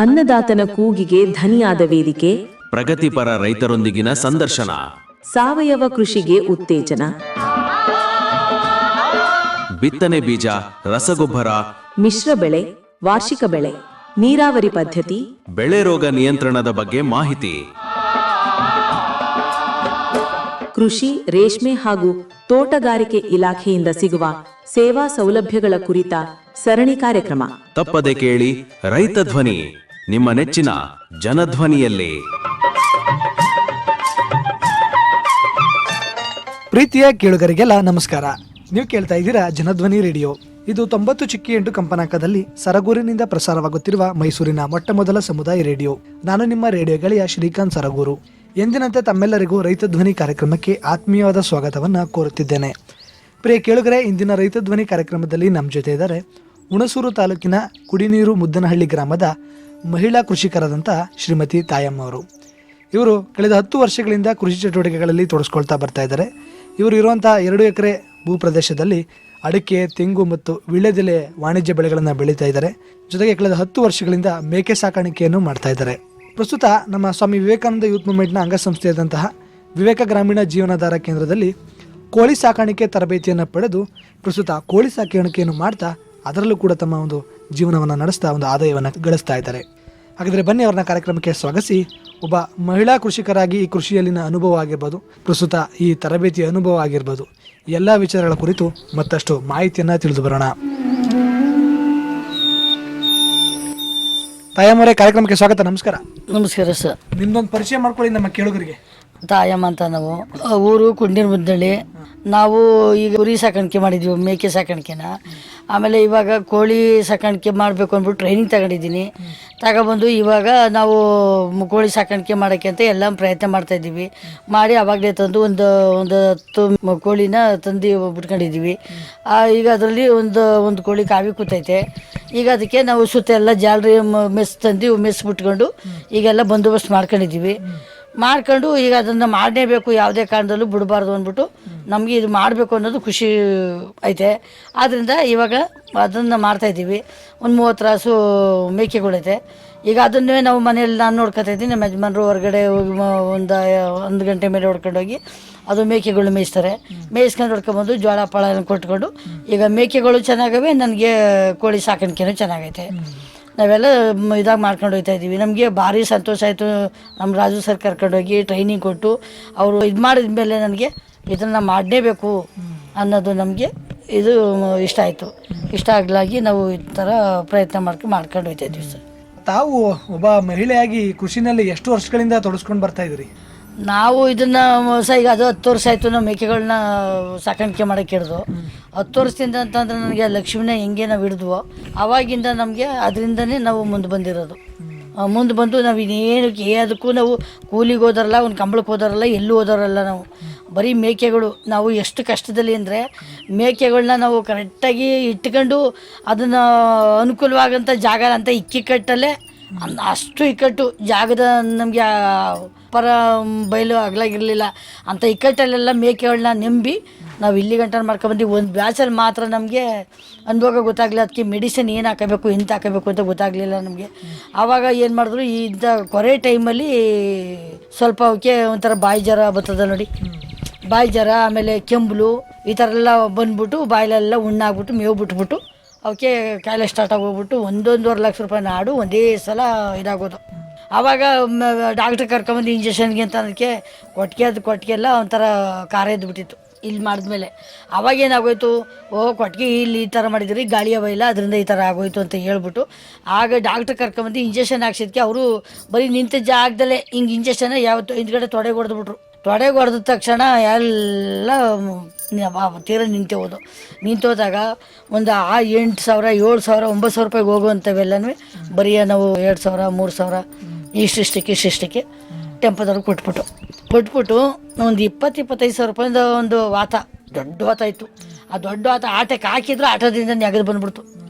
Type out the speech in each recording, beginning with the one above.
ಅನ್ನದಾತನ ಕೂಗಿಗೆ ಧನಿಯಾದ ವೇದಿಕೆ, ಪ್ರಗತಿಪರ ರೈತರೊಂದಿಗಿನ ಸಂದರ್ಶನ, ಸಾವಯವ ಕೃಷಿಗೆ ಉತ್ತೇಜನ, ಬಿತ್ತನೆ ಬೀಜ, ರಸಗೊಬ್ಬರ, ಮಿಶ್ರ ಬೆಳೆ, ವಾರ್ಷಿಕ ಬೆಳೆ, ನೀರಾವರಿ ಪದ್ಧತಿ, ಬೆಳೆ ರೋಗ ನಿಯಂತ್ರಣದ ಬಗ್ಗೆ ಮಾಹಿತಿ, ಕೃಷಿ, ರೇಷ್ಮೆ ಹಾಗೂ ತೋಟಗಾರಿಕೆ ಇಲಾಖೆಯಿಂದ ಸಿಗುವ ಸೇವಾ ಸೌಲಭ್ಯಗಳ ಕುರಿತ ಸರಣಿ ಕಾರ್ಯಕ್ರಮ. ತಪ್ಪದೆ ಕೇಳಿ ರೈತ ಧ್ವನಿ, ನಿಮ್ಮ ನೆಚ್ಚಿನ ಜನಧ್ವನಿಯಲ್ಲಿ. ಪ್ರೀತಿಯ ಕೇಳುಗರಿಗೆಲ್ಲ ನಮಸ್ಕಾರ. ನೀವು ಕೇಳ್ತಾ ಇದ್ದೀರಾ ಜನಧ್ವನಿ ರೇಡಿಯೋ. ಇದು 90.8 ಕಂಪನಾಂಕದಲ್ಲಿ ಸರಗೂರಿನಿಂದ ಪ್ರಸಾರವಾಗುತ್ತಿರುವ ಮೈಸೂರಿನ ಮೊಟ್ಟ ಮೊದಲ ಸಮುದಾಯ ರೇಡಿಯೋ. ನಾನು ನಿಮ್ಮ ರೇಡಿಯೋ ಗೆಳೆಯ ಶ್ರೀಕಾಂತ್ ಸರಗೂರು. ಎಂದಿನಂತೆ ತಮ್ಮೆಲ್ಲರಿಗೂ ರೈತ ಧ್ವನಿ ಕಾರ್ಯಕ್ರಮಕ್ಕೆ ಆತ್ಮೀಯವಾದ ಸ್ವಾಗತವನ್ನು ಕೋರುತ್ತಿದ್ದೇನೆ. ಪ್ರಿಯ ಕೇಳುಗರೆ, ಇಂದಿನ ರೈತ ಧ್ವನಿ ಕಾರ್ಯಕ್ರಮದಲ್ಲಿ ನಮ್ಮ ಜೊತೆ ಇದ್ದಾರೆ ಹುಣಸೂರು ತಾಲೂಕಿನ ಕುಡಿನೀರು ಮುದ್ದನಹಳ್ಳಿ ಗ್ರಾಮದ ಮಹಿಳಾ ಕೃಷಿಕರಾದಂಥ ಶ್ರೀಮತಿ ತಾಯಮ್ಮ ಅವರು. ಇವರು ಕಳೆದ 10 ವರ್ಷಗಳಿಂದ ಕೃಷಿ ಚಟುವಟಿಕೆಗಳಲ್ಲಿ ತೊಡಗಿಸ್ಕೊಳ್ತಾ ಬರ್ತಾ ಇದ್ದಾರೆ. ಇವರು ಇರುವಂಥ 2 ಎಕರೆ ಭೂ ಪ್ರದೇಶದಲ್ಲಿ ಅಡಿಕೆ, ತೆಂಗು ಮತ್ತು ವೀಳ್ಯದೆಲೆ ವಾಣಿಜ್ಯ ಬೆಳೆಗಳನ್ನು ಬೆಳೀತಾ ಇದ್ದಾರೆ. ಜೊತೆಗೆ ಕಳೆದ 10 ವರ್ಷಗಳಿಂದ ಮೇಕೆ ಸಾಕಾಣಿಕೆಯನ್ನು ಮಾಡ್ತಾ ಇದ್ದಾರೆ. ಪ್ರಸ್ತುತ ನಮ್ಮ ಸ್ವಾಮಿ ವಿವೇಕಾನಂದ ಯೂತ್ ಮೂವ್ಮೆಂಟ್ನ ಅಂಗಸಂಸ್ಥೆಯಾದಂತಹ ವಿವೇಕ ಗ್ರಾಮೀಣ ಜೀವನಾಧಾರ ಕೇಂದ್ರದಲ್ಲಿ ಕೋಳಿ ಸಾಕಾಣಿಕೆ ತರಬೇತಿಯನ್ನು ಪಡೆದು ಪ್ರಸ್ತುತ ಕೋಳಿ ಸಾಕಾಣಿಕೆಯನ್ನು ಮಾಡ್ತಾ ಅದರಲ್ಲೂ ಕೂಡ ತಮ್ಮ ಒಂದು ಜೀವನವನ್ನು ನಡೆಸ್ತಾ ಒಂದು ಆದಾಯವನ್ನು ಗಳಿಸ್ತಾ ಇದ್ದಾರೆ. ಹಾಗಾದರೆ ಬನ್ನಿ ಅವರನ್ನ ಕಾರ್ಯಕ್ರಮಕ್ಕೆ ಸ್ವಾಗತಿಸಿ ಒಬ್ಬ ಮಹಿಳಾ ಕೃಷಿಕರಾಗಿ ಈ ಕೃಷಿಯಲ್ಲಿನ ಅನುಭವ ಆಗಿರ್ಬೋದು, ಪ್ರಸ್ತುತ ಈ ತರಬೇತಿ ಅನುಭವ ಆಗಿರ್ಬೋದು, ಎಲ್ಲ ವಿಚಾರಗಳ ಕುರಿತು ಮತ್ತಷ್ಟು ಮಾಹಿತಿಯನ್ನು ತಿಳಿದು ಬರೋಣ. ತಾಯಮ್ಮರೇ, ಕಾರ್ಯಕ್ರಮಕ್ಕೆ ಸ್ವಾಗತ. ನಮಸ್ಕಾರ. ನಮಸ್ಕಾರ ಸರ್. ನಿಮ್ದೊಂದು ಪರಿಚಯ ಮಾಡ್ಕೊಳ್ಳಿ ನಮ್ಮ ಕೇಳುಗರಿಗೆ. ತಾಯಮ್ಮ ಅಂತ ನಾವು, ಊರು ಕುಂಡೀರು ಮುದ್ದಳ್ಳಿ. ನಾವು ಈಗ ಕುರಿ ಸಾಕಾಣಿಕೆ ಮಾಡಿದ್ವಿ, ಮೇಕೆ ಸಾಕಾಣಿಕೆನ. ಆಮೇಲೆ ಇವಾಗ ಕೋಳಿ ಸಾಕಾಣಿಕೆ ಮಾಡಬೇಕು ಅಂದ್ಬಿಟ್ಟು ಟ್ರೈನಿಂಗ್ ತಗೊಂಡಿದ್ದೀನಿ. ತಗೊಬಂದು ಇವಾಗ ನಾವು ಕೋಳಿ ಸಾಕಾಣಿಕೆ ಮಾಡೋಕ್ಕೆ ಅಂತ ಎಲ್ಲ ಪ್ರಯತ್ನ ಮಾಡ್ತಾಯಿದ್ದೀವಿ. ಮಾಡಿ ಆವಾಗಲೇ ತಂದು ಒಂದು 10 ಕೋಳಿನ ತಂದು ಬಿಟ್ಕೊಂಡಿದ್ದೀವಿ. ಈಗ ಅದರಲ್ಲಿ ಒಂದು ಕೋಳಿ ಕಾವಿ ಕೂತೈತೆ. ಈಗ ಅದಕ್ಕೆ ನಾವು ಸುತ್ತ ಎಲ್ಲ ಜಾಲರಿ ಮೆಸ್ ತಂದು ಮೆಸ್ ಬಿಟ್ಕೊಂಡು ಈಗೆಲ್ಲ ಬಂದೋಬಸ್ತ್ ಮಾಡ್ಕೊಂಡಿದ್ದೀವಿ. ಮಾಡ್ಕೊಂಡು ಈಗ ಅದನ್ನು ಮಾಡಲೇಬೇಕು, ಯಾವುದೇ ಕಾರಣದಲ್ಲೂ ಬಿಡಬಾರ್ದು ಅಂದ್ಬಿಟ್ಟು ನಮಗೆ ಇದು ಮಾಡಬೇಕು ಅನ್ನೋದು ಖುಷಿ ಐತೆ. ಆದ್ದರಿಂದ ಇವಾಗ ಅದನ್ನು ಮಾಡ್ತಾಯಿದ್ದೀವಿ. ಒಂದು 30 ರಾಸು ಮೇಕೆಗಳೈತೆ. ಈಗ ಅದನ್ನೇ ನಾವು ಮನೆಯಲ್ಲಿ ನಾನು ನೋಡ್ಕೊತಾಯಿದ್ದೀನಿ. ನಮ್ಮ ಯಜಮಾನರು ಹೊರಗಡೆ ಹೋಗಿ ಒಂದು 1 ಗಂಟೆ ಮೇಲೆ ಹೊಡ್ಕೊಂಡೋಗಿ ಅದು ಮೇಕೆಗಳು ಮೇಯಿಸ್ತಾರೆ. ಮೇಯಿಸ್ಕೊಂಡು ಹೊಡ್ಕೊಂಬಂದು ಜೋಳ ಪಳ ಎಲ್ಲ ಕೊಟ್ಕೊಂಡು ಈಗ ಮೇಕೆಗಳು ಚೆನ್ನಾಗವೆ, ನನಗೆ ಕೋಳಿ ಸಾಕಾಣಿಕೆನೂ ಚೆನ್ನಾಗೈತೆ. ನಾವೆಲ್ಲ ಇದಾಗಿ ಮಾಡ್ಕೊಂಡು ಹೋಗ್ತಾ ಇದ್ದೀವಿ. ನಮಗೆ ಭಾರಿ ಸಂತೋಷ ಆಯಿತು. ನಮ್ಮ ರಾಜು ಸರ್ ಕರ್ಕೊಂಡೋಗಿ ಟ್ರೈನಿಂಗ್ ಕೊಟ್ಟು ಅವರು ಇದು ಮಾಡಿದ ಮೇಲೆ ನನಗೆ ಇದನ್ನು ಮಾಡಲೇಬೇಕು ಅನ್ನೋದು ನಮಗೆ ಇದು ಇಷ್ಟ ಆಯಿತು. ಇಷ್ಟ ಆಗಲಾಗಿ ನಾವು ಈ ಥರ ಪ್ರಯತ್ನ ಮಾಡ್ಕೊಂಡು ಹೋಗ್ತಾ ಇದ್ದೀವಿ ಸರ್. ತಾವು ಒಬ್ಬ ಮಹಿಳೆಯಾಗಿ ಕೃಷಿನಲ್ಲಿ ಎಷ್ಟು ವರ್ಷಗಳಿಂದ ತೊಡಸ್ಕೊಂಡು ಬರ್ತಾ ಇದ್ದೀರಿ? ನಾವು ಇದನ್ನು ಈಗ ಅದು 10 ವರ್ಷ ಆಯಿತು. ನಾವು ಮೇಕೆಗಳನ್ನ ಸಾಕಾಣಿಕೆ ಮಾಡೋಕ್ಕೆ ಹಿಡಿದು 10 ವರ್ಷದಿಂದ ಅಂತಂದರೆ ನನಗೆ ಲಕ್ಷ್ಮಿನ ಹೆಂಗೆ ನಾವು ಹಿಡಿದ್ವೋ ಆವಾಗಿಂದ ನಮಗೆ ಅದರಿಂದನೇ ನಾವು ಮುಂದೆ ಬಂದಿರೋದು. ಮುಂದೆ ಬಂದು ನಾವು ಇನ್ನೇನಕ್ಕೆ ಅದಕ್ಕೂ ನಾವು ಕೂಲಿಗೆ ಹೋದಾರಲ್ಲ, ಒಂದು ಕಂಬಳಕ್ಕೆ ಹೋದಾರಲ್ಲ, ಎಲ್ಲೂ ಹೋದಾರಲ್ಲ. ನಾವು ಬರೀ ಮೇಕೆಗಳು. ನಾವು ಎಷ್ಟು ಕಷ್ಟದಲ್ಲಿ ಅಂದರೆ ಮೇಕೆಗಳನ್ನ ನಾವು ಕರೆಕ್ಟಾಗಿ ಇಟ್ಕೊಂಡು ಅದನ್ನು ಅನುಕೂಲವಾಗಂಥ ಜಾಗ ಅಂತ ಇಕ್ಕಿಕಟ್ಟಲ್ಲೇ ಅಷ್ಟು ಇಕ್ಕಟ್ಟು ಜಾಗದ ನಮಗೆ ಪರ ಬಯಲು ಅಗಲಾಗಿರಲಿಲ್ಲ ಅಂತ ಇಕ್ಕಟ್ಟಲ್ಲೆಲ್ಲ ಮೇಕೆಗಳನ್ನ ನಂಬಿ ನಾವು ಇಲ್ಲಿ ಗಂಟೆ ಮಾಡ್ಕೊಬಂದು ಒಂದು ಬ್ಯಾಚಲ್ಲಿ ಮಾತ್ರ ನಮಗೆ ಅನುಭವ ಗೊತ್ತಾಗಲಿಲ್ಲ. ಅದಕ್ಕೆ ಮೆಡಿಸಿನ್ ಏನು ಹಾಕಬೇಕು, ಎಂತ ಹಾಕಬೇಕು ಅಂತ ಗೊತ್ತಾಗಲಿಲ್ಲ ನಮಗೆ. ಆವಾಗ ಏನು ಮಾಡಿದ್ರು, ಇಂಥ ಕೊರೆ ಟೈಮಲ್ಲಿ ಸ್ವಲ್ಪ ಅವಕ್ಕೆ ಒಂಥರ ಬಾಯಿ ಜ್ವರ ಬರ್ತದೆ ನೋಡಿ, ಬಾಯಿ ಜ್ವರ, ಆಮೇಲೆ ಕೆಂಬಲು ಈ ಥರ ಎಲ್ಲ ಬಂದ್ಬಿಟ್ಟು ಬಾಯಲ್ಲೆಲ್ಲ ಹುಣ್ಣಾಗ್ಬಿಟ್ಟು ಮೇವು ಬಿಟ್ಬಿಟ್ಟು ಅವಕ್ಕೆ ಕಾಯಿಲೆ ಸ್ಟಾರ್ಟ್ ಆಗೋಗ್ಬಿಟ್ಟು 1.5 ಲಕ್ಷ ರೂಪಾಯಿ ನಾಡು ಒಂದೇ ಸಲ ಇದಾಗೋದು. ಆವಾಗ ಡಾಕ್ಟ್ರ್ ಕರ್ಕೊಂಬಂದು ಇಂಜೆಕ್ಷನ್ಗೆ ಅಂತ ಅದಕ್ಕೆ ಕೊಟ್ಟಿಗೆ ಎಲ್ಲ ಒಂಥರ ಖಾರ ಎದ್ದುಬಿಟ್ಟಿತ್ತು ಇಲ್ಲಿ ಮಾಡಿದ್ಮೇಲೆ. ಆವಾಗೇನಾಗೋಯ್ತು, ಕೊಟ್ಟಿಗೆ ಇಲ್ಲಿ ಈ ಥರ ಮಾಡಿದ್ರಿ, ಗಾಳಿಯ ಬೈಲ ಅದರಿಂದ ಈ ಥರ ಆಗೋಯ್ತು ಅಂತ ಹೇಳ್ಬಿಟ್ಟು ಆಗ ಡಾಕ್ಟ್ರ್ ಕರ್ಕೊಂಬಂದು ಇಂಜೆಕ್ಷನ್ ಹಾಕ್ಸಿದ್ಕೆ ಅವರು ಬರೀ ನಿಂತ ಜಾಗದಲ್ಲೇ ಹಿಂಗೆ ಇಂಜೆಕ್ಷನ್ ಯಾವತ್ತು ಹಿಂದ್ಗಡೆ ತೊಡೆಗೆ ಹೊಡೆದ್ಬಿಟ್ರು. ತೊಡೆಗೆ ಹೊಡೆದ ತಕ್ಷಣ ಎಲ್ಲ ತೀರ ನಿಂತೋದಾಗ ಒಂದು 8,000 7,000 9,000 ರೂಪಾಯಿಗೆ ಹೋಗುವಂಥವೆಲ್ಲನೂ ಬರೀ ನಾವು 2,000 3,000 ಇಷ್ಟಿಷ್ಟಕ್ಕೆ ಟೆಂಪೋದವ್ರು ಕೊಟ್ಬಿಟ್ಟು ಒಂದು 20-25,000 ರೂಪಾಯಿಂದ ಒಂದು ದೊಡ್ಡ ವಾತ ಇತ್ತು. ಆ ದೊಡ್ಡ ವಾತ ಆಟಕ್ಕೆ ಹಾಕಿದ್ರು ಆಟೋದಿಂದ ನೆಗೆದು ಬಂದ್ಬಿಡ್ತು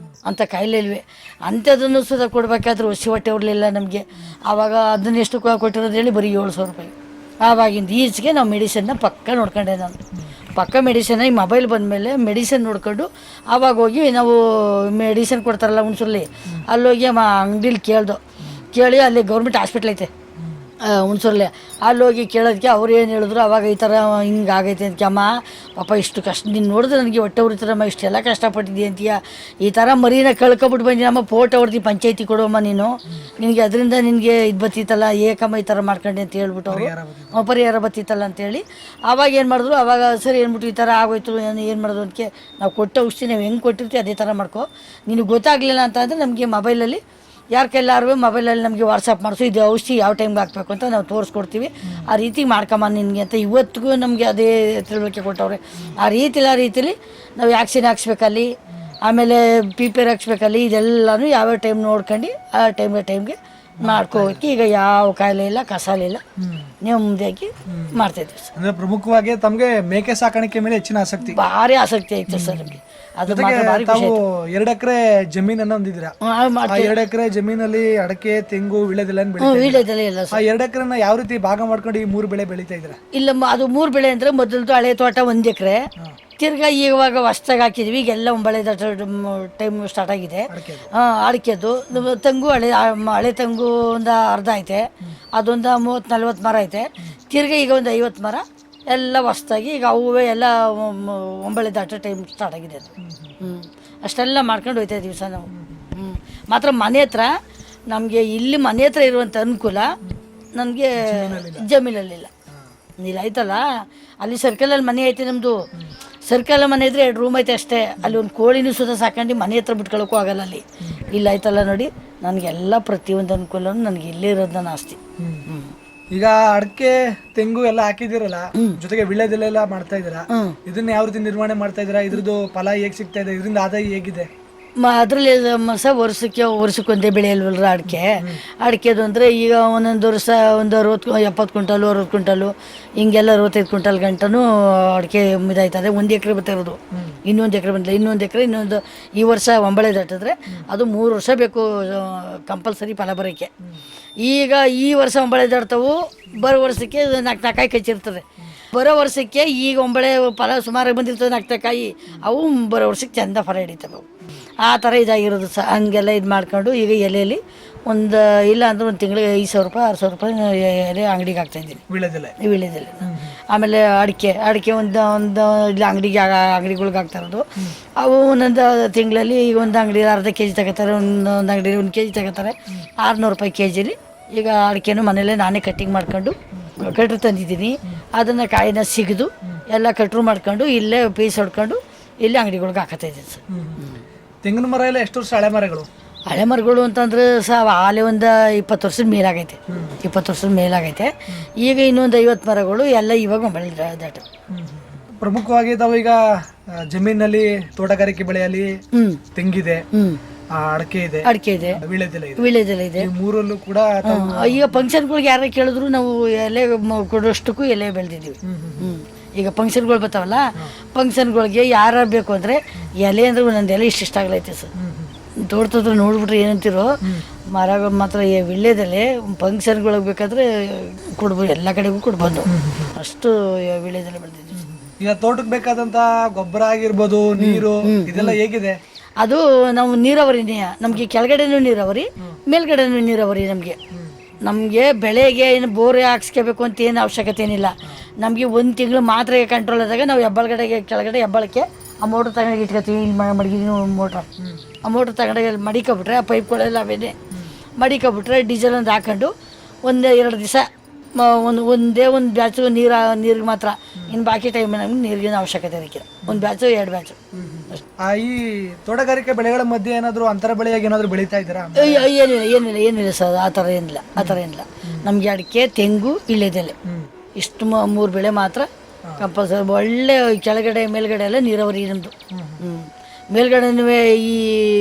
ಅಂಥ ಕಾಯಿಲೆ ಇಲ್ವೇ. ಅಂಥದ್ದನ್ನು ಸುಧಾ ಕೊಡಬೇಕಾದ್ರೂ ಹೊಸಿ ಹೊಟ್ಟೆ ಇರಲಿಲ್ಲ ನಮಗೆ. ಆವಾಗ ಅದನ್ನ ಎಷ್ಟು ಕೊಟ್ಟಿರೋದು ಹೇಳಿ ಬರೀ 7,000 ರೂಪಾಯಿ. ಆವಾಗಿಂದ ಈಚೆಗೆ ನಾವು ಮೆಡಿಸನ್ನ ಪಕ್ಕ ನೋಡ್ಕೊಂಡೆ. ನಾನು ಪಕ್ಕ ಮೆಡಿಸನ್ನ ಈ ಮೊಬೈಲ್ ಬಂದಮೇಲೆ ಮೆಡಿಸನ್ ನೋಡ್ಕೊಂಡು ಆವಾಗ ಹೋಗಿ ನಾವು ಮೆಡಿಸನ್ ಕೊಡ್ತಾರಲ್ಲ ಹುಣಸೂರಲ್ಲಿ, ಅಲ್ಲೋಗಿ ಅಂಗಡೀಲಿ ಕೇಳಿ ಅಲ್ಲಿ ಗೌರ್ಮೆಂಟ್ ಹಾಸ್ಪಿಟ್ಲ್ ಐತೆ ಹುಣಸೂರಲ್ಲೇ, ಅಲ್ಲಿ ಹೋಗಿ ಕೇಳೋದಕ್ಕೆ ಅವ್ರು ಏನು ಹೇಳಿದ್ರು, ಅವಾಗ ಈ ಥರ ಹಿಂಗೆ ಆಗೈತೆ ಅಂತ. ಅಮ್ಮ ಪಾಪ ಇಷ್ಟು ಕಷ್ಟ ನೀನು ನೋಡಿದ್ರೆ ನನಗೆ ಹೊಟ್ಟೆ ಉರಿತಾರಮ್ಮ, ಇಷ್ಟೆಲ್ಲ ಕಷ್ಟಪಟ್ಟಿದ್ದೀಯ ಅಂತೀಯ, ಈ ಥರ ಮರಿನ ಕಳ್ಕೊಬಿಟ್ಟು ಬಂದಿನಮ್ಮ, ಫೋಟೋ ಹೊಡೆದು ಪಂಚಾಯತಿ ಕೊಡುವಮ್ಮ ನೀನು, ನಿನಗೆ ಅದರಿಂದ ನಿನಗೆ ಇದು ಬತ್ತಿತ್ತಲ್ಲ, ಏಕಮ್ಮ ಈ ಥರ ಮಾಡ್ಕೊಂಡೆ ಅಂತ ಹೇಳ್ಬಿಟ್ಟು ಅವರು ಪರಿಹಾರ ಬತ್ತಿತ್ತಲ್ಲ ಅಂತೇಳಿ ಆವಾಗ ಏನು ಮಾಡಿದ್ರು. ಆವಾಗ ಸರಿ ಅಂದ್ಬಿಟ್ಟು ಈ ಥರ ಆಗೋಯ್ತು, ಏನು ಮಾಡೋದು ಅದಕ್ಕೆ ನಾವು ಕೊಟ್ಟ ಔಷಧಿ ನಾವು ಹೆಂಗೆ ಕೊಟ್ಟಿರ್ತೀವಿ ಅದೇ ಥರ ಮಾಡ್ಕೊ, ನಿನಗೆ ಗೊತ್ತಾಗಲಿಲ್ಲ ಅಂತ ಅಂದರೆ ನಮಗೆ ಮೊಬೈಲಲ್ಲಿ ಯಾರ ಕೈಲಾರು ಮೊಬೈಲಲ್ಲಿ ನಮಗೆ ವಾಟ್ಸಪ್ ಮಾಡಿಸು, ಇದು ಔಷಧಿ ಯಾವ ಟೈಮ್ಗೆ ಹಾಕ್ಬೇಕು ಅಂತ ನಾವು ತೋರಿಸ್ಕೊಡ್ತೀವಿ, ಆ ರೀತಿ ಮಾಡ್ಕೊಂಬ ನಿನಗೆ ಅಂತ ಇವತ್ತಿಗೂ ನಮಗೆ ಅದೇ ತಿಳುವಳಿಕೆ ಕೊಟ್ಟವ್ರೆ. ಆ ರೀತಿಲಿ ನಾವು ವ್ಯಾಕ್ಸಿನ್ ಹಾಕ್ಸ್ಬೇಕಲ್ಲಿ, ಆಮೇಲೆ PPR ಹಾಕ್ಸ್ಬೇಕಲ್ಲಿ, ಇದೆಲ್ಲನೂ ಯಾವ್ಯಾವ ಟೈಮ್ ನೋಡ್ಕೊಂಡು ಆ ಟೈಮ್ಗೆ ಮಾಡ್ಕೋಬೇಕು. ಈಗ ಯಾವ ಕಾಯಿಲೆ ಇಲ್ಲ, ಕಸಾಲೆ ಇಲ್ಲ, ನೆಮ್ಮದಿಯಾಗಿ ಮಾಡ್ತಾಯಿದ್ದೀವಿ ಸರ್. ಅಂದ್ರೆ ಪ್ರಮುಖವಾಗಿ ತಮಗೆ ಮೇಕೆ ಸಾಕಾಣಿಕೆ ಮೇಲೆ ಹೆಚ್ಚಿನ ಆಸಕ್ತಿ, ಭಾರಿ ಆಸಕ್ತಿ ಐತೆ ಸರ್ ನಮಗೆ. ಅದು ಮಾತ್ರ ಭಾರಿ ಖುಷಿ ತಾವು 2 ಎಕರೆ ಜಮೀನನ್ನ ಹೊಂದಿದ್ದೀರಾ. ಆ 2 ಎಕರೆ ಜಮೀನಲ್ಲಿ ಅಡಕೆ, ತೆಂಗು, ವೀಳ್ಯದೆಲೆ ವೀಳ್ಯದೆಲೆ ಇಲ್ಲ ಆ 2 ಎಕರೆನ ಯಾವ ರೀತಿ ಭಾಗ ಮಾಡ್ಕೊಂಡು ಈ 3 ಬೆಳೆ ಬೆಳೀತಾ ಇದ್ದೀರಾ? ಇಲ್ಲ, ಅದು 3 ಬೆಳೆ ಅಂದರೆ ಮೊದಲದು ಹಳೆ ತೋಟ 1 ಎಕರೆ, ತಿರ್ಗಾ ಇವಾಗ ಹೊಸ್ದಾಗಿ ಹಾಕಿದ್ವಿ, ಈಗೆಲ್ಲ ಒಂಬಳೆ ಟೈಮ್ ಸ್ಟಾರ್ಟ್ ಆಗಿದೆ. ಅಡಿಕೆದು ತೆಂಗು ಹಳೆ ತೆಂಗು ಒಂದು ಅರ್ಧ ಐತೆ, ಅದೊಂದು 30-40 ಮರ ಐತೆ, ತಿರ್ಗಾ ಈಗ ಒಂದು 50 ಮರ ಎಲ್ಲ ಹೊಸ್ದಾಗಿ ಈಗ ಹೂವೇ ಎಲ್ಲ ಒಂಬಳೆ ದಾಟೋ ಟೈಮ್ ಸ್ಟಾರ್ಟ್ ಆಗಿದೆ ಅದು. ಅಷ್ಟೆಲ್ಲ ಮಾಡ್ಕೊಂಡು ಹೋಗ್ತಾ ಇದ್ದೀವಿ ಸರ್ ನಾವು. ಮಾತ್ರ ಮನೆ ಹತ್ರ ನಮಗೆ ಇಲ್ಲಿ ಮನೆ ಹತ್ರ ಇರುವಂಥ ಅನುಕೂಲ ನನಗೆ ಜಮೀನಲ್ಲಿಲ್ಲ. ಇಲ್ಲಿ ಆಯ್ತಲ್ಲ, ಅಲ್ಲಿ ಸರ್ಕಲಲ್ಲಿ ಮನೆ ಐತೆ ನಮ್ಮದು, ಸರ್ಕಲ್ ಮನೆ ಇದ್ರೆ 2 ರೂಮ್ ಐತೆ ಅಷ್ಟೇ, ಅಲ್ಲಿ ಒಂದು ಕೋಳಿನೂ ಸುದ ಸಾಕೊಂಡು ಮನೆ ಹತ್ರ ಬಿಟ್ಕೊಳ್ಳೋಕ್ಕೂ ಆಗಲ್ಲ. ಅಲ್ಲಿ ಇಲ್ಲ ಆಯ್ತಲ್ಲ ನೋಡಿ, ನನಗೆಲ್ಲ ಪ್ರತಿಯೊಂದು ಅನುಕೂಲನೂ ನನಗೆ ಇಲ್ಲೇ ಇರೋದು ನನ್ನ ಆಸ್ತಿ. ಈಗ ಅಡಕೆ, ತೆಂಗು ಎಲ್ಲ ಹಾಕಿದಿರಲ್ಲ, ಜೊತೆಗೆ ವೀಳ್ಯದೆಲೆ ಎಲ್ಲ ಮಾಡ್ತಾ ಇದ್ದೀರಾ, ಇದನ್ನ ಯಾವ ರೀತಿ ನಿರ್ವಹಣೆ ಮಾಡ್ತಾ ಇದ್ದೀರಾ? ಇದ್ರದ್ದು ಫಲ ಹೇಗೆ ಸಿಗ್ತಾ ಇದೆ? ಇದರಿಂದ ಆದಾಯ ಹೇಗಿದೆ? ಅದರಲ್ಲಿ ವರ್ಷಕ್ಕೊಂದೇ ಬೆಳೆಯಲ್ವಲ್ರ ಅಡಿಕೆದು ಅಂದರೆ ಈಗ ಒಂದೊಂದು ವರ್ಷ ಒಂದು 70 ಕ್ವಿಂಟಲು 60 ಕ್ವಿಂಟಲು ಹಿಂಗೆಲ್ಲ 65 ಕ್ವಿಂಟಲ್ ಗಂಟನೂ ಅಡಿಕೆ ಇದಾಯ್ತದೆ. 1 ಎಕರೆ ಬರ್ತಾ ಇರೋದು, ಇನ್ನೊಂದು ಎಕರೆ ಬಂದಿಲ್ಲ, ಇನ್ನೊಂದು ಈ ವರ್ಷ ಒಂಬಳೆ ದಾಟಿದ್ರೆ ಅದು 3 ವರ್ಷ ಬೇಕು ಕಂಪಲ್ಸರಿ ಫಲ ಬರೋಕ್ಕೆ. ಈಗ ಈ ವರ್ಷ ಒಂಬಳೆ ದಾಟ್ತಾವು, ಬರೋ ವರ್ಷಕ್ಕೆ 4 ಕಾಯಿ ಕಚ್ಚಿರ್ತದೆ. ಬರೋ ವರ್ಷಕ್ಕೆ ಈಗ ಒಂಬಳೆ ಫಲ ಸುಮಾರಾಗಿ ಬಂದಿರ್ತದೆ, 4 ಕಾಯಿ, ಅವು ಬರೋ ವರ್ಷಕ್ಕೆ ಚೆಂದ ಫಲ ಹಿಡಿತವೆ. ಆ ಥರ ಇದಾಗಿರೋದು ಸಹ. ಹಂಗೆಲ್ಲ ಇದು ಮಾಡ್ಕೊಂಡು ಈಗ ಎಲೆಯಲ್ಲಿ ಒಂದು ಇಲ್ಲ ಅಂದ್ರೆ ಒಂದು ತಿಂಗಳಿಗೆ 5,000 ರೂಪಾಯಿ 6,000 ರೂಪಾಯಿ ಎಲೆ ಅಂಗಡಿಗೆ ಹಾಕ್ತಾಯಿದ್ದೀನಿ, ವೀಳ್ಯದೆಲೆ. ಆಮೇಲೆ ಅಡಿಕೆ ಒಂದು ಇಲ್ಲ ಅಂಗಡಿಗಳಿಗೆ ಹಾಕ್ತಾ ಇರೋದು. ಅವು ಒಂದೊಂದು ತಿಂಗಳಲ್ಲಿ ಈಗ ಒಂದು ಅಂಗಡಿ ಅರ್ಧ ಕೆಜಿ ತಗೋತಾರೆ, ಒಂದು ಅಂಗಡಿ 1 ಕೆಜಿ ತಗೋತಾರೆ, 600 ರೂಪಾಯಿ ಕೆಜಿಲಿ. ಈಗ ಅಡಿಕೆನೂ ಮನೇಲೆ ನಾನೇ ಕಟ್ಟಿಂಗ್ ಮಾಡ್ಕೊಂಡು ಕಟ್ರು ತಂದಿದ್ದೀನಿ, ಅದನ್ನು ಕಾಯಿನ ಸಿಗಿದು ಎಲ್ಲ ಕಟ್ರು ಮಾಡ್ಕೊಂಡು ಇಲ್ಲೇ ಪೀಸ್ ಹೊಡ್ಕೊಂಡು ಇಲ್ಲೇ ಅಂಗಡಿಗಳಿಗೆ ಹಾಕತ್ತಾ ಇದ್ದೀನಿ ಸರ್. ತೆಂಗಿನ ಮರ ಎಲ್ಲ ಎಷ್ಟು ವರ್ಷ ಹಳೆ ಮರಗಳು? ಹಳೆ ಮರಗಳು ಅಂತಂದ್ರೆ ಆಲೆ ಒಂದು 20 ವರ್ಷದ ಮೇಲಾಗೈತೆ, 20 ವರ್ಷದ ಮೇಲಾಗೈತೆ. ಈಗ ಇನ್ನೊಂದು 50 ಮರಗಳು ಎಲ್ಲ ಇವಾಗ ಬೆಳೆ ದಾಟ. ಪ್ರಮುಖವಾಗಿ ತಾವು ಈಗ ಜಮೀನಲ್ಲಿ ತೋಟಗಾರಿಕೆ ಬೆಳೆಯಲ್ಲಿ ತೆಂಗಿದೆ, ಅಡಕೆ ಇದೆ, ವೀಳ್ಯದೆಲೆ ಇದೆ. ಮೂರಲ್ಲೂ ಕೂಡ ಈಗ ಫಂಕ್ಷನ್ಗಳಿಗೆ ಯಾರ ಕೇಳಿದ್ರು ನಾವು ಎಲೆ ಕೊಡೋಷ್ಟಕ್ಕೂ ಎಲೆ ಬೆಳೆದಿದ್ದೀವಿ. ಈಗ ಫಂಕ್ಷನ್ಗಳು ಬರ್ತಾವಲ್ಲ, ಫಂಕ್ಷನ್ಗಳಿಗೆ ಯಾರು ಬೇಕು ಅಂದರೆ ಎಲೆ ಅಂದರೆ ಒಂದೊಂದು ಎಲೆ ಇಷ್ಟ ಆಗಲೈತೆ ಸರ್. ತೋಟದ ನೋಡ್ಬಿಟ್ರೆ ಏನಂತಿರೋ ಮರಗಳು ಮಾತ್ರ ವೀಳ್ಯದೆಲೆ ಫಂಕ್ಷನ್ಗಳಿಗೆ ಬೇಕಾದ್ರೆ ಕೊಡ್ಬೋದು, ಎಲ್ಲ ಕಡೆಗೂ ಕೊಡ್ಬೋದು, ಅಷ್ಟು ವೀಳ್ಯದೆಲೆ ಬೆಳೆದಿದ್ದೀವಿ. ಈಗ ತೋಟಕ್ಕೆ ಬೇಕಾದಂತ ಗೊಬ್ಬರ ಆಗಿರ್ಬೋದು, ನೀರು ಇದೆಲ್ಲ ಹೇಗಿದೆ? ಅದು ನಾವು ನೀರಾವರಿನೇ, ನಮಗೆ ಕೆಳಗಡೆನೂ ನೀರಾವರಿ, ಮೇಲ್ಗಡೆನೂ ನೀರಾವರಿ. ನಮಗೆ ಬೆಳೆಗೆ ಏನು ಬೋರೆ ಹಾಕ್ಸ್ಕೋಬೇಕು ಅಂತ ಏನು ಅವಶ್ಯಕತೆ ಏನಿಲ್ಲ. ನಮಗೆ 1 ತಿಂಗಳು ಮಾತ್ರ ಕಂಟ್ರೋಲ್ ಆದಾಗ ನಾವು ಕೆಳಗಡೆ ಹೆಬ್ಬಳಕ್ಕೆ ಆ ಮೋಟ್ರ್ ತಗೊಂಡು ಇಟ್ಕೊತೀವಿ. ಇಲ್ಲಿ ಮಡಗಿದೀನಿ ಮೋಟ್ರ್, ಆ ಮೋಟ್ರ್ ತಗೊಂಡು ಮಡಿಕೊಬಿಟ್ರೆ ಆ ಪೈಪ್ಗಳೆಲ್ಲ ಅವೇನೆ ಮಡಿಕೊಬಿಟ್ರೆ ಡೀಸೆಲ್ ಒಂದು ಹಾಕೊಂಡು 1-2 ದಿವಸ ಒಂದೇ ಒಂದು ಬ್ಯಾಚು ನೀರಿಗೆ ಮಾತ್ರ. ಇನ್ನು ಬಾಕಿ ಟೈಮ್ ನಮ್ಗೆ ನೀರಿನ ಅವಶ್ಯಕತೆ ಇರಕ್ಕಿಲ್ಲ. 1 ಬ್ಯಾಚು 2 ಬ್ಯಾಚು. ಈ ತೋಟಗಾರಿಕೆ ಬೆಳೆಗಳ ಮಧ್ಯೆ ಏನಾದರೂ ಅಂತರ ಬೆಳೆಯಾಗಿ ಏನಾದರೂ ಬೆಳೀತಾ ಇದ್ದೀರಾ? ಏನಿಲ್ಲ ಸರ್, ಆ ಥರ ಏನಿಲ್ಲ. ನಮಗೆ ಅಡಿಕೆ, ತೆಂಗು, ವೀಳ್ಯದೆಲೆ ಇಷ್ಟು 3 ಬೆಳೆ ಮಾತ್ರ ಕಂಪಲ್ಸರಿ. ಒಳ್ಳೆ ಕೆಳಗಡೆ ಮೇಲ್ಗಡೆ ಎಲ್ಲ ನೀರಾವರಿ ನಮ್ಮದು. ಮೇಲ್ಗಡೆನೂ ಈ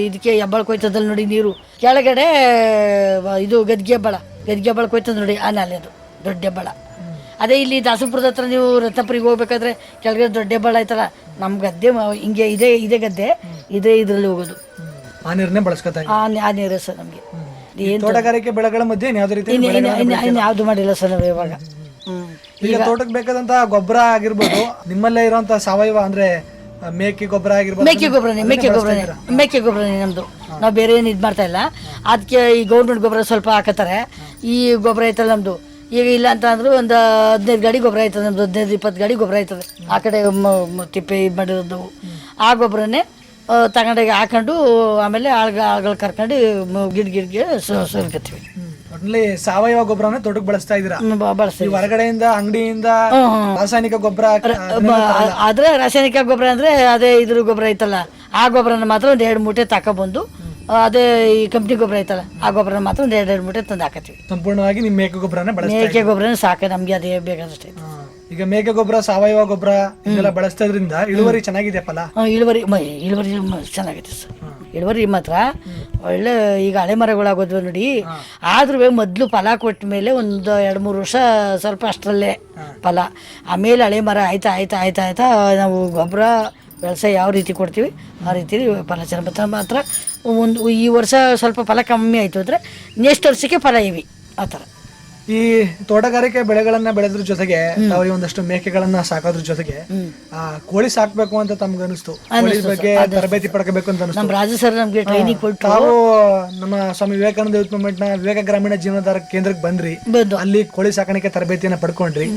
ಇದಕ್ಕೆ ಹೆಬ್ಬಳಕ್ಕೆ ಹೋಯ್ತದಲ್ಲಿ ನೋಡಿ ನೀರು, ಕೆಳಗಡೆ ಇದು ಗದ್ಗೆ ಹೆಬ್ಬಳ ಹೋಯ್ತದ ನೋಡಿ, ಆ ನಾಲೆ ಅದು ದೊಡ್ಡ ಹೆಬ್ಬಳ. ಅದೇ ಇಲ್ಲಿ ದಾಸಪುರದ ಹತ್ರ ನೀವು ರತ್ನಪುರಿಗೆ ಹೋಗ್ಬೇಕಾದ್ರೆ ಕೆಳಗಡೆ ದೊಡ್ಡ ಹೆಬ್ಬಳ ಆಯ್ತಲ್ಲ, ನಮ್ಮ ಗದ್ದೆ ಹಿಂಗೆ ಇದೇ ಗದ್ದೆ, ಇದರಲ್ಲಿ ಹೋಗೋದು. ಆ ನೀರನ್ನೇ ಬಳಸ್ಕೊತಾ ಆ ನೀರು ಸರ್ ನಮಗೆ. ತೋಟಗಾರಿಕೆ ಬೆಳೆಗಳ ಮಧ್ಯೆ ಯಾವುದೇ ರೀತಿ ಯಾವುದು ಮಾಡಿಲ್ಲ ಸರ್ ನಾವು ಇವಾಗ. ಈಗ ತೋಟಕ್ಕೆ ಬೇಕಾದಂತ ಗೊಬ್ಬರ ಆಗಿರ್ಬೋದು, ನಿಮ್ಮಲ್ಲೇ ಇರುವಂತ ಸಾವಯವ ಅಂದ್ರೆ ಮೇಕೆ ಗೊಬ್ಬರ ಆಗಿರ್ಬೋದು, ಮೇಕೆ ಗೊಬ್ಬರನೇ ನಮ್ದು. ನಾವು ಬೇರೆ ಏನು ಇದು ಮಾಡ್ತಾ ಇಲ್ಲ. ಅದಕ್ಕೆ ಈ ಗೌರ್ಮೆಂಟ್ ಗೊಬ್ಬರ ಸ್ವಲ್ಪ ಹಾಕತ್ತಾರೆ. ಈ ಗೊಬ್ಬರ ಐತಲ್ಲ ನಮ್ದು, ಈಗ ಇಲ್ಲ ಅಂತ ಅಂದ್ರು ಒಂದು 15 ಗಾಡಿ ಗೊಬ್ಬರ ಆಯ್ತದೆ ನಮ್ದು, 15-20 ಗಾಡಿ ಗೊಬ್ಬರ ಆಯ್ತದೆ. ಆ ಕಡೆ ತಿಪ್ಪೆ ಇದು ಮಾಡಿರೋದು ಆ ಗೊಬ್ಬರನೇ ತಗೊಂಡೋಗಿ ಹಾಕೊಂಡು ಆಮೇಲೆ ಆಳ್ಗಳು ಕರ್ಕೊಂಡು ಗಿಡ್ಗೆ ಸುರ್ಕತ್ತೀವಿ. ಒಟ್ನಲ್ಲಿ ಸಾವಯವ ಗೊಬ್ಬರನ ತೋಟಕ್ಕೆ ಬಳಸ್ತಾ ಇದ್ದೀರಾ? ಬಳಸ್ತೀವಿ. ಹೊರಗಡೆಯಿಂದ ಅಂಗಡಿಯಿಂದ ರಾಸಾಯನಿಕ ಗೊಬ್ಬರ ಆದ್ರೆ ರಾಸಾಯನಿಕ ಗೊಬ್ಬರ ಅಂದ್ರೆ ಅದೇ ಇದ್ರ ಗೊಬ್ಬರ ಐತಲ್ಲ, ಆ ಗೊಬ್ಬರನ ಮಾತ್ರ ಒಂದ್ 2 ಮೂಟೆ ತಕೊಬಂದು, ಅದೇ ಈ ಕಂಪ್ನಿ ಗೊಬ್ಬರ ಐತಲ್ಲ ಆ ಗೊಬ್ಬರ ಮಾತ್ರ ಒಂದ್ 2 ಮೂಟೆ ತಂದು ಹಾಕತ್ತೀವಿ. ಸಂಪೂರ್ಣವಾಗಿ ನಿಮ್ ಮೇಕೆ ಗೊಬ್ಬರನೇ ಬಳಸ್ತಾ ಮೇಕೆ ಗೊಬ್ಬರನೇ ಸಾಕು ನಮ್ಗೆ, ಅದೇ ಬೇಕಾದಷ್ಟೇ. ಈಗ ಮೇಕೆ ಗೊಬ್ಬರ ಸಾವಯವ ಗೊಬ್ಬರ ಇದೆಲ್ಲ ಬಳಸ್ತದ್ರಿಂದ ಇಳುವರಿ ಚೆನ್ನಾಗಿದೆ ಫಲ? ಇಳುವರಿ ಚೆನ್ನಾಗಿದೆ ಸರ್. ಇಳುವರಿ ಮಾತ್ರ ಒಳ್ಳೆ. ಈಗ ಹಳೆ ಮರಗಳಾಗೋದ್ವು ನೋಡಿ, ಆದ್ರೂ ಮೊದಲು ಫಲ ಕೊಟ್ಟ ಮೇಲೆ ಒಂದು 2-3 ವರ್ಷ ಸ್ವಲ್ಪ ಅಷ್ಟರಲ್ಲೇ ಫಲ. ಆಮೇಲೆ ಹಳೆ ಮರ ಆಯ್ತಾ ನಾವು ಗೊಬ್ಬರ ವ್ಯವಸಾಯ ಯಾವ ರೀತಿ ಕೊಡ್ತೀವಿ ಆ ರೀತಿ ಫಲ ಚೆನ್ನಾಗಿ ಮಾತ್ರ. ಈ ವರ್ಷ ಸ್ವಲ್ಪ ಫಲ ಕಮ್ಮಿ ಆಯಿತು ಅಂದರೆ ನೆಕ್ಸ್ಟ್ ವರ್ಷಕ್ಕೆ ಫಲ ಇವಿ ಆ ಥರ. ಈ ತೋಟಗಾರಿಕೆ ಬೆಳೆಗಳನ್ನ ಬೆಳೆದ್ರ ಜೊತೆಗೆ ನಾವು ಒಂದಷ್ಟು ಮೇಕೆಗಳನ್ನ ಸಾಕೋದ್ರ ಜೊತೆಗೆ ಕೋಳಿ ಸಾಕ್ಬೇಕು ಅಂತ ತಮ್ಗೆ ಅನಿಸ್ತು, ಕೋಳಿ ಬಗ್ಗೆ ತರಬೇತಿ ಪಡ್ಕೋಬೇಕು ಅಂತ ಅನಿಸ್ತು. ನಮ್ಮ ರಾಜು ಸರ್ ನಮ್ಗೆ ಟ್ರೈನಿಂಗ್ ಕೊಟ್ಟು ನಾವು ನಮ್ಮ ಸ್ವಾಮಿ ವಿವೇಕಾನಂದ ಯೂತ್ ಮೂವ್ಮೆಂಟ್ ನ ವಿವೇಕ ಗ್ರಾಮೀಣ ಜೀವನಾಧಾರ ಕೇಂದ್ರಕ್ಕೆ ಬಂದ್ರಿ. ಅಲ್ಲಿ ಕೋಳಿ ಸಾಕಾಣಿಕೆ ತರಬೇತಿಯನ್ನ ಪಡ್ಕೊಂಡ್ರಿ.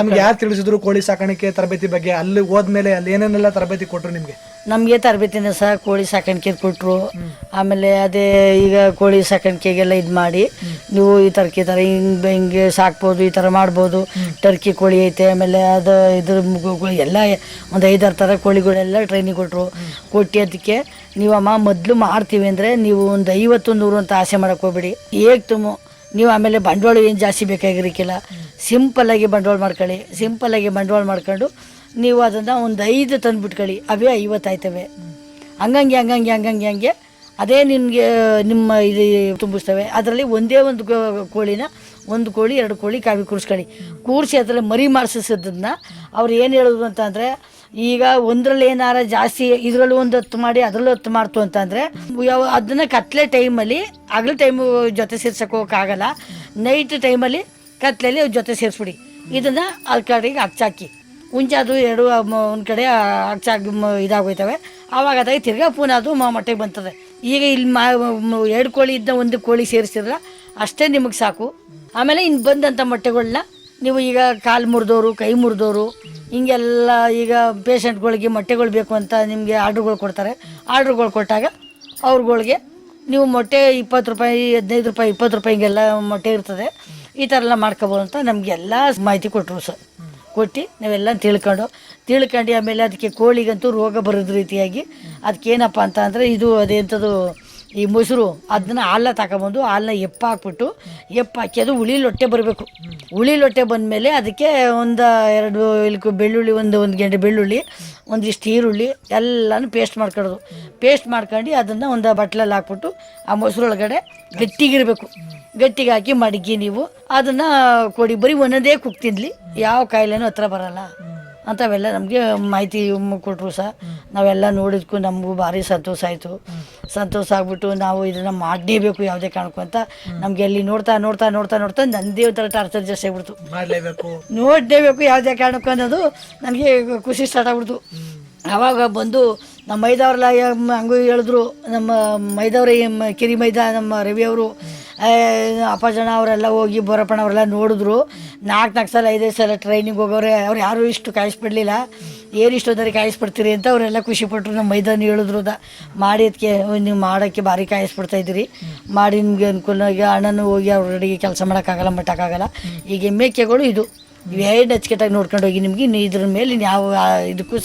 ನಮ್ಗೆ ಯಾರು ತಿಳಿಸಿದ್ರು ಕೋಳಿ ಸಾಕಾಣಿಕೆ ತರಬೇತಿ ಬಗ್ಗೆ? ಅಲ್ಲಿ ಹೋದ್ಮೇಲೆ ಅಲ್ಲಿ ಏನೇನೆಲ್ಲ ತರಬೇತಿ ಕೊಟ್ರು ನಿಮ್ಗೆ? ನಮಗೆ ತರಬೇತಿನ ಸಹ ಕೋಳಿ ಸಾಕಾಣಿಕೆ ಕೊಟ್ಟರು. ಆಮೇಲೆ ಅದೇ ಈಗ ಕೋಳಿ ಸಾಕಾಣಿಕೆಗೆಲ್ಲ ಇದು ಮಾಡಿ, ನೀವು ಈ ಥರ ಹಿಂಗೆ ಸಾಕ್ಬೋದು, ಈ ಥರ ಮಾಡ್ಬೋದು. ಟರ್ಕಿ ಕೋಳಿ ಐತೆ, ಆಮೇಲೆ ಅದು ಇದ್ರ ಎಲ್ಲ ಒಂದು 5-6 ಥರ ಕೋಳಿಗಳೆಲ್ಲ ಟ್ರೈನಿಂಗ್ ಕೊಟ್ಟರು. ಕೊಟ್ಟು ಅದಕ್ಕೆ ನೀವಮ್ಮ ಮೊದಲು ಮಾಡ್ತೀವಿ ಅಂದರೆ ನೀವು ಒಂದು 50-100 ಅಂತ ಆಸೆ ಮಾಡೋಕೆ ಹೋಗ್ಬೇಡಿ. ನೀವು ಆಮೇಲೆ ಬಂಡವಾಳ ಏನು ಜಾಸ್ತಿ ಬೇಕಾಗಿರಕ್ಕಿಲ್ಲ. ಸಿಂಪಲ್ಲಾಗಿ ಬಂಡವಾಳ ಮಾಡ್ಕೊಳ್ಳಿ. ಸಿಂಪಲ್ಲಾಗಿ ಬಂಡವಾಳ ಮಾಡ್ಕೊಂಡು ನೀವು ಅದನ್ನು ಒಂದು 5 ತಂದು ಬಿಟ್ಕೊಳ್ಳಿ, ಅವೇ 50 ಆಯ್ತವೆ. ಹಂಗೆ ಅದೇ ನಿಮಗೆ ನಿಮ್ಮ ಇದು ತುಂಬಿಸ್ತವೆ. ಅದರಲ್ಲಿ ಒಂದೇ ಒಂದು ಕೋಳಿನ 1 ಕೋಳಿ 2 ಕೋಳಿ ಕಾವಿ ಕೂರಿಸಿ ಅದರಲ್ಲಿ ಮರಿ ಮಾಡಿಸೋದನ್ನ ಅವ್ರು ಏನು ಹೇಳಿದ್ರು ಅಂತಂದರೆ, ಈಗ ಒಂದರಲ್ಲಿ ಏನಾರ ಜಾಸ್ತಿ ಇದರಲ್ಲೂ ಒಂದು 10 ಮಾಡಿ ಅದರಲ್ಲೂ 10 ಮಾಡ್ತು ಅಂತಂದರೆ ಅದನ್ನು ಕತ್ಲೆ ಟೈಮಲ್ಲಿ ಹಗಲು ಟೈಮು ಜೊತೆ ಸೇರ್ಸೋಕ್ಕಾಗಲ್ಲ. ನೈಟ್ ಟೈಮಲ್ಲಿ ಕತ್ಲೆಯಲ್ಲಿ ಜೊತೆ ಸೇರಿಸ್ಬಿಡಿ. ಇದನ್ನು ಅಲ್ಲಿ ಕಡೆಗೆ ಹಚ್ಚಾಕಿ ಮುಂಚೆ ಎರಡು ಒಂದು ಕಡೆ ಹಚ್ಚಾಕಿ ಇದಾಗೋಯ್ತವೆ. ಆವಾಗ ಅದಾಗಿ ತಿರ್ಗಾ ಪುನಃ ಅದು ಮೊಟ್ಟೆಗೆ ಬಂತದೆ. ಈಗ ಇಲ್ಲಿ 2 ಕೋಳಿ ಇದ್ದ 1 ಕೋಳಿ ಸೇರಿಸಿದ್ರೆ ಅಷ್ಟೇ ನಿಮಗೆ ಸಾಕು. ಆಮೇಲೆ ಇನ್ನು ಬಂದಂಥ ಮೊಟ್ಟೆಗಳನ್ನ ನೀವು ಈಗ ಕಾಲು ಮುರಿದೋರು, ಕೈ ಮುರಿದೋರು, ಹಿಂಗೆಲ್ಲ ಈಗ ಪೇಷಂಟ್ಗಳಿಗೆ ಮೊಟ್ಟೆಗಳು ಬೇಕು ಅಂತ ನಿಮಗೆ ಆರ್ಡ್ರುಗಳು ಕೊಡ್ತಾರೆ. ಆರ್ಡ್ರುಗಳು ಕೊಟ್ಟಾಗ ಅವ್ರುಗಳಿಗೆ ನೀವು ಮೊಟ್ಟೆ 20 ರೂಪಾಯಿ, 15 ರೂಪಾಯಿ, 20 ರೂಪಾಯಿ ಹಿಂಗೆಲ್ಲ ಮೊಟ್ಟೆ ಇರ್ತದೆ. ಈ ಥರ ಎಲ್ಲ ಮಾಡ್ಕೊಬೋದು ಅಂತ ನಮಗೆಲ್ಲ ಮಾಹಿತಿ ಕೊಟ್ಟರು ಸರ್. ಕೊಟ್ಟು ನಾವೆಲ್ಲ ತಿಳ್ಕೊಂಡು ಆಮೇಲೆ ಅದಕ್ಕೆ ಕೋಳಿಗಂತೂ ರೋಗ ಬರೋದು ರೀತಿಯಾಗಿ ಅದಕ್ಕೇನಪ್ಪ ಅಂತ ಅಂದರೆ ಇದು ಅದೇಂಥದ್ದು ಈ ಮೊಸರು ಅದನ್ನ ಹಾಲನ್ನ ತಗೊಬಂದು ಹಾಲನ್ನ ಹಾಕ್ಬಿಟ್ಟು ಹಾಕಿ ಅದು ಹುಳಿ ಲೊಟ್ಟೆ ಬರಬೇಕು. ಹುಳಿ ಲೊಟ್ಟೆ ಬಂದಮೇಲೆ ಅದಕ್ಕೆ ಒಂದು 2 ಇಲ್ಕು ಬೆಳ್ಳುಳ್ಳಿ, ಒಂದು ಗೆಂಡೆ ಬೆಳ್ಳುಳ್ಳಿ, ಒಂದಿಷ್ಟು ಈರುಳ್ಳಿ ಎಲ್ಲನೂ ಪೇಸ್ಟ್ ಮಾಡ್ಕೊಂಡು ಅದನ್ನು ಒಂದು ಬಟ್ಲಲ್ಲಿ ಹಾಕ್ಬಿಟ್ಟು ಆ ಮೊಸರೊಳಗಡೆ ಗಟ್ಟಿಗೆ ಹಾಕಿ ಮಡಗಿ ನೀವು ಅದನ್ನು ಕೊಡಿ. ಬರೀ ಒಂದೊಂದೇ ಕುಕ್ ತಿನ್ಲಿ, ಯಾವ ಕಾಯಿಲೆನೂ ಹತ್ರ ಬರಲ್ಲ ಅಂಥವೆಲ್ಲ ನಮಗೆ ಮಾಹಿತಿ ಕೊಟ್ಟರು ಸಹ. ನಾವೆಲ್ಲ ನೋಡಿದ್ಕು ನಮಗೂ ಭಾರಿ ಸಂತೋಷ ಆಗ್ಬಿಟ್ಟು ನಾವು ಇದನ್ನು ಮಾಡಲೇಬೇಕು ಯಾವುದೇ ಕಾರಣಕ್ಕೂ ಅಂತ ನಮಗೆ ಅಲ್ಲಿ ನೋಡ್ತಾ ನಂದೇ ಒಂಥರ ಟಾರ್ಚರ್ ಜಾಸ್ತಿ ಆಗ್ಬಿಡ್ತು. ನೋಡಲೇಬೇಕು ಯಾವುದೇ ಕಾರಣಕ್ಕೂ ಅನ್ನೋದು ನನಗೆ ಖುಷಿ ಸ್ಟಾರ್ಟ್ ಆಗ್ಬಿಡ್ತು. ಆವಾಗ ಬಂದು ನಮ್ಮ ಮೈದವ್ರೆಲ್ಲ ಹಂಗೂ ಹೇಳಿದ್ರು. ನಮ್ಮ ಮೈದವ್ರ ಕಿರಿ ಮೈದ ನಮ್ಮ ರವಿಯವರು, ಅಪ್ಪಜನ ಅವರೆಲ್ಲ ಹೋಗಿ ಬೋರಪ್ಪಣ್ಣ ಅವರೆಲ್ಲ ನೋಡಿದ್ರು. 4 ಸಲ 5 ಸಲ ಟ್ರೈನಿಂಗ್ ಹೋಗೋರೆ. ಅವ್ರು ಯಾರೂ ಇಷ್ಟು ಕಾಯಿಸ್ಬಿಡ್ಲಿಲ್ಲ. ಏನಿಷ್ಟೊಂದರೆ ಕಾಯಿಸ್ಬಿಡ್ತೀರಿ ಅಂತ ಅವರೆಲ್ಲ ಖುಷಿಪಟ್ಟರು. ನಮ್ಮ ಮೈದಾನ ಹೇಳಿದ್ರು ಮಾಡಿ ಅದಕ್ಕೆ ನೀವು ಮಾಡೋಕ್ಕೆ ಭಾರಿ ಕಾಯಿಸ್ಬಿಡ್ತಾಯಿದ್ದೀರಿ, ಮಾಡಿ ನಿಮಗೆ ಅನುಕೂಲವಾಗಿ ಅಣ್ಣನೂ ಹೋಗಿ ಅವ್ರ ಅಡಿಗೆ ಕೆಲಸ ಮಾಡೋಕ್ಕಾಗಲ್ಲ, ಮಟ್ಟಕ್ಕಾಗಲ್ಲ. ಈಗ ಮೇಕೆಗಳು ಇದು ಇವೇನು ಅಚ್ಚುಕಟ್ಟಾಗಿ ನೋಡ್ಕೊಂಡು ಹೋಗಿ ನಿಮಗೆ ಇದ್ರ ಮೇಲೆ ಯಾವ ಇದಕ್ಕೂ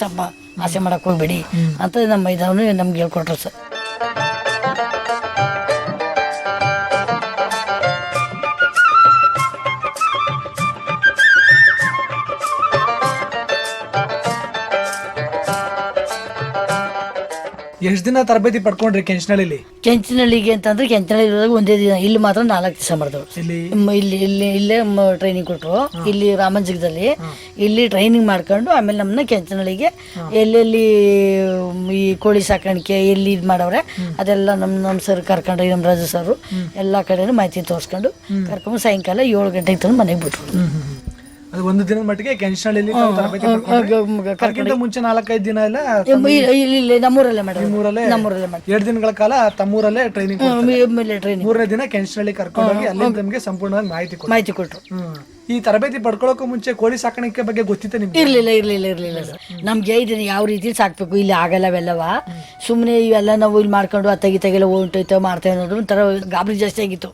ಆಸೆ ಮಾಡೋಕ್ಕೆ ಹೋಗ್ಬೇಡಿ ಅಂತ ನಮ್ಮ ಮೈದಾನ ನಮ್ಗೆ ಹೇಳ್ಕೊಟ್ರು ಸರ್. ಎಷ್ಟು ದಿನ ತರಬೇತಿ ಪಡ್ಕೊಂಡ್ರಿ ಕೆಂಚನಹಳ್ಳಿಗೆ ಅಂತಂದ್ರೆ ಕೆಂಚನಹಳ್ಳಿ ಇರೋದಾಗ ಒಂದೇ ದಿನ. ಇಲ್ಲಿ ಮಾತ್ರ 4 ದಿವಸ ಮಾಡಿದವರು. ಇಲ್ಲೇ ಟ್ರೈನಿಂಗ್ ಕೊಟ್ಟರು. ಇಲ್ಲಿ ರಾಮಂಜಗದಲ್ಲಿ ಇಲ್ಲಿ ಟ್ರೈನಿಂಗ್ ಮಾಡ್ಕೊಂಡು ಆಮೇಲೆ ನಮ್ಮನ್ನ ಕೆಂಚನಹಳ್ಳಿಗೆ ಎಲ್ಲೆಲ್ಲಿ ಈ ಕೋಳಿ ಸಾಕಾಣಿಕೆ ಎಲ್ಲಿ ಇದು ಮಾಡವ್ರೆ ಅದೆಲ್ಲ ನಮ್ಮ ಸರ್ ಕರ್ಕೊಂಡು, ನಮ್ಮ ರಾಜು ಸರ್ ಎಲ್ಲ ಕಡೆನೂ ಮಾಹಿತಿ ತೋರಿಸ್ಕೊಂಡು ಕರ್ಕೊಂಡು ಸಾಯಂಕಾಲ 7 ಗಂಟೆಗೆ ತಂದು ಮನೆಗೆ ಬಿಟ್ರು. ಅದು ಒಂದು ದಿನದ ಮಟ್ಟಿಗೆ ಕೆಂಚನಹಳ್ಳಿಲಿ ತಾವು ತರಬೇತಿ ಪಡ್ಕೊಂಡ್ರಿ. ಅದಕ್ಕಿಂತ ಮುಂಚೆ 4-5 ದಿನ ಎಲ್ಲ ಇಲ್ಲಿ ನಮ್ಮೂರಲ್ಲೇ ಮಾಡೋದು. ನಿಮ್ಮೂರಲ್ಲೇ ನಮ್ಮೂರಲ್ಲೇ ಮಾಡಿ 2 ದಿನಗಳ ಕಾಲ ತಮ್ಮೂರಲ್ಲೇ ಟ್ರೈನಿಂಗ್, ಟ್ರೈನಿಂಗ್ 3ನೇ ದಿನ ಕೆಂಚನಹಳ್ಳಿ ಕರ್ಕೊಂಡೋಗಿ ಅಲ್ಲಿ ನಮಗೆ ಸಂಪೂರ್ಣವಾಗಿ ಮಾಹಿತಿ ಕೊಟ್ಟರು. ಈ ತರಬೇತಿ ಪಡ್ಕೊಳ್ಳೋಕೆ ಮುಂಚೆ ಕೋಳಿ ಸಾಕಾಣಿಕೆ ಬಗ್ಗೆ ಗೊತ್ತಿತ್ತು ನಿಮ್ಗೆ? ಇರ್ಲಿಲ್ಲ ಸರ್. ನಮ್ಗೆ ಇದನ್ನ ಯಾವ ರೀತಿ ಸಾಕ್ಬೇಕು, ಇಲ್ಲಿ ಆಗಲ್ಲ ಅವೆಲ್ಲವ. ಸುಮ್ಮನೆ ಇವೆಲ್ಲ ನಾವು ಇಲ್ಲಿ ಮಾಡ್ಕೊಂಡು ಅತ್ತಗಿತ್ತಾಗೆಲ್ಲ ಹೊಂಟೋಯ್ತೋ ಮಾಡ್ತೇವೆ ಅನ್ನೋದು ಒಂಥರ ಗಾಬರಿ ಜಾಸ್ತಿ ಆಗಿತ್ತು.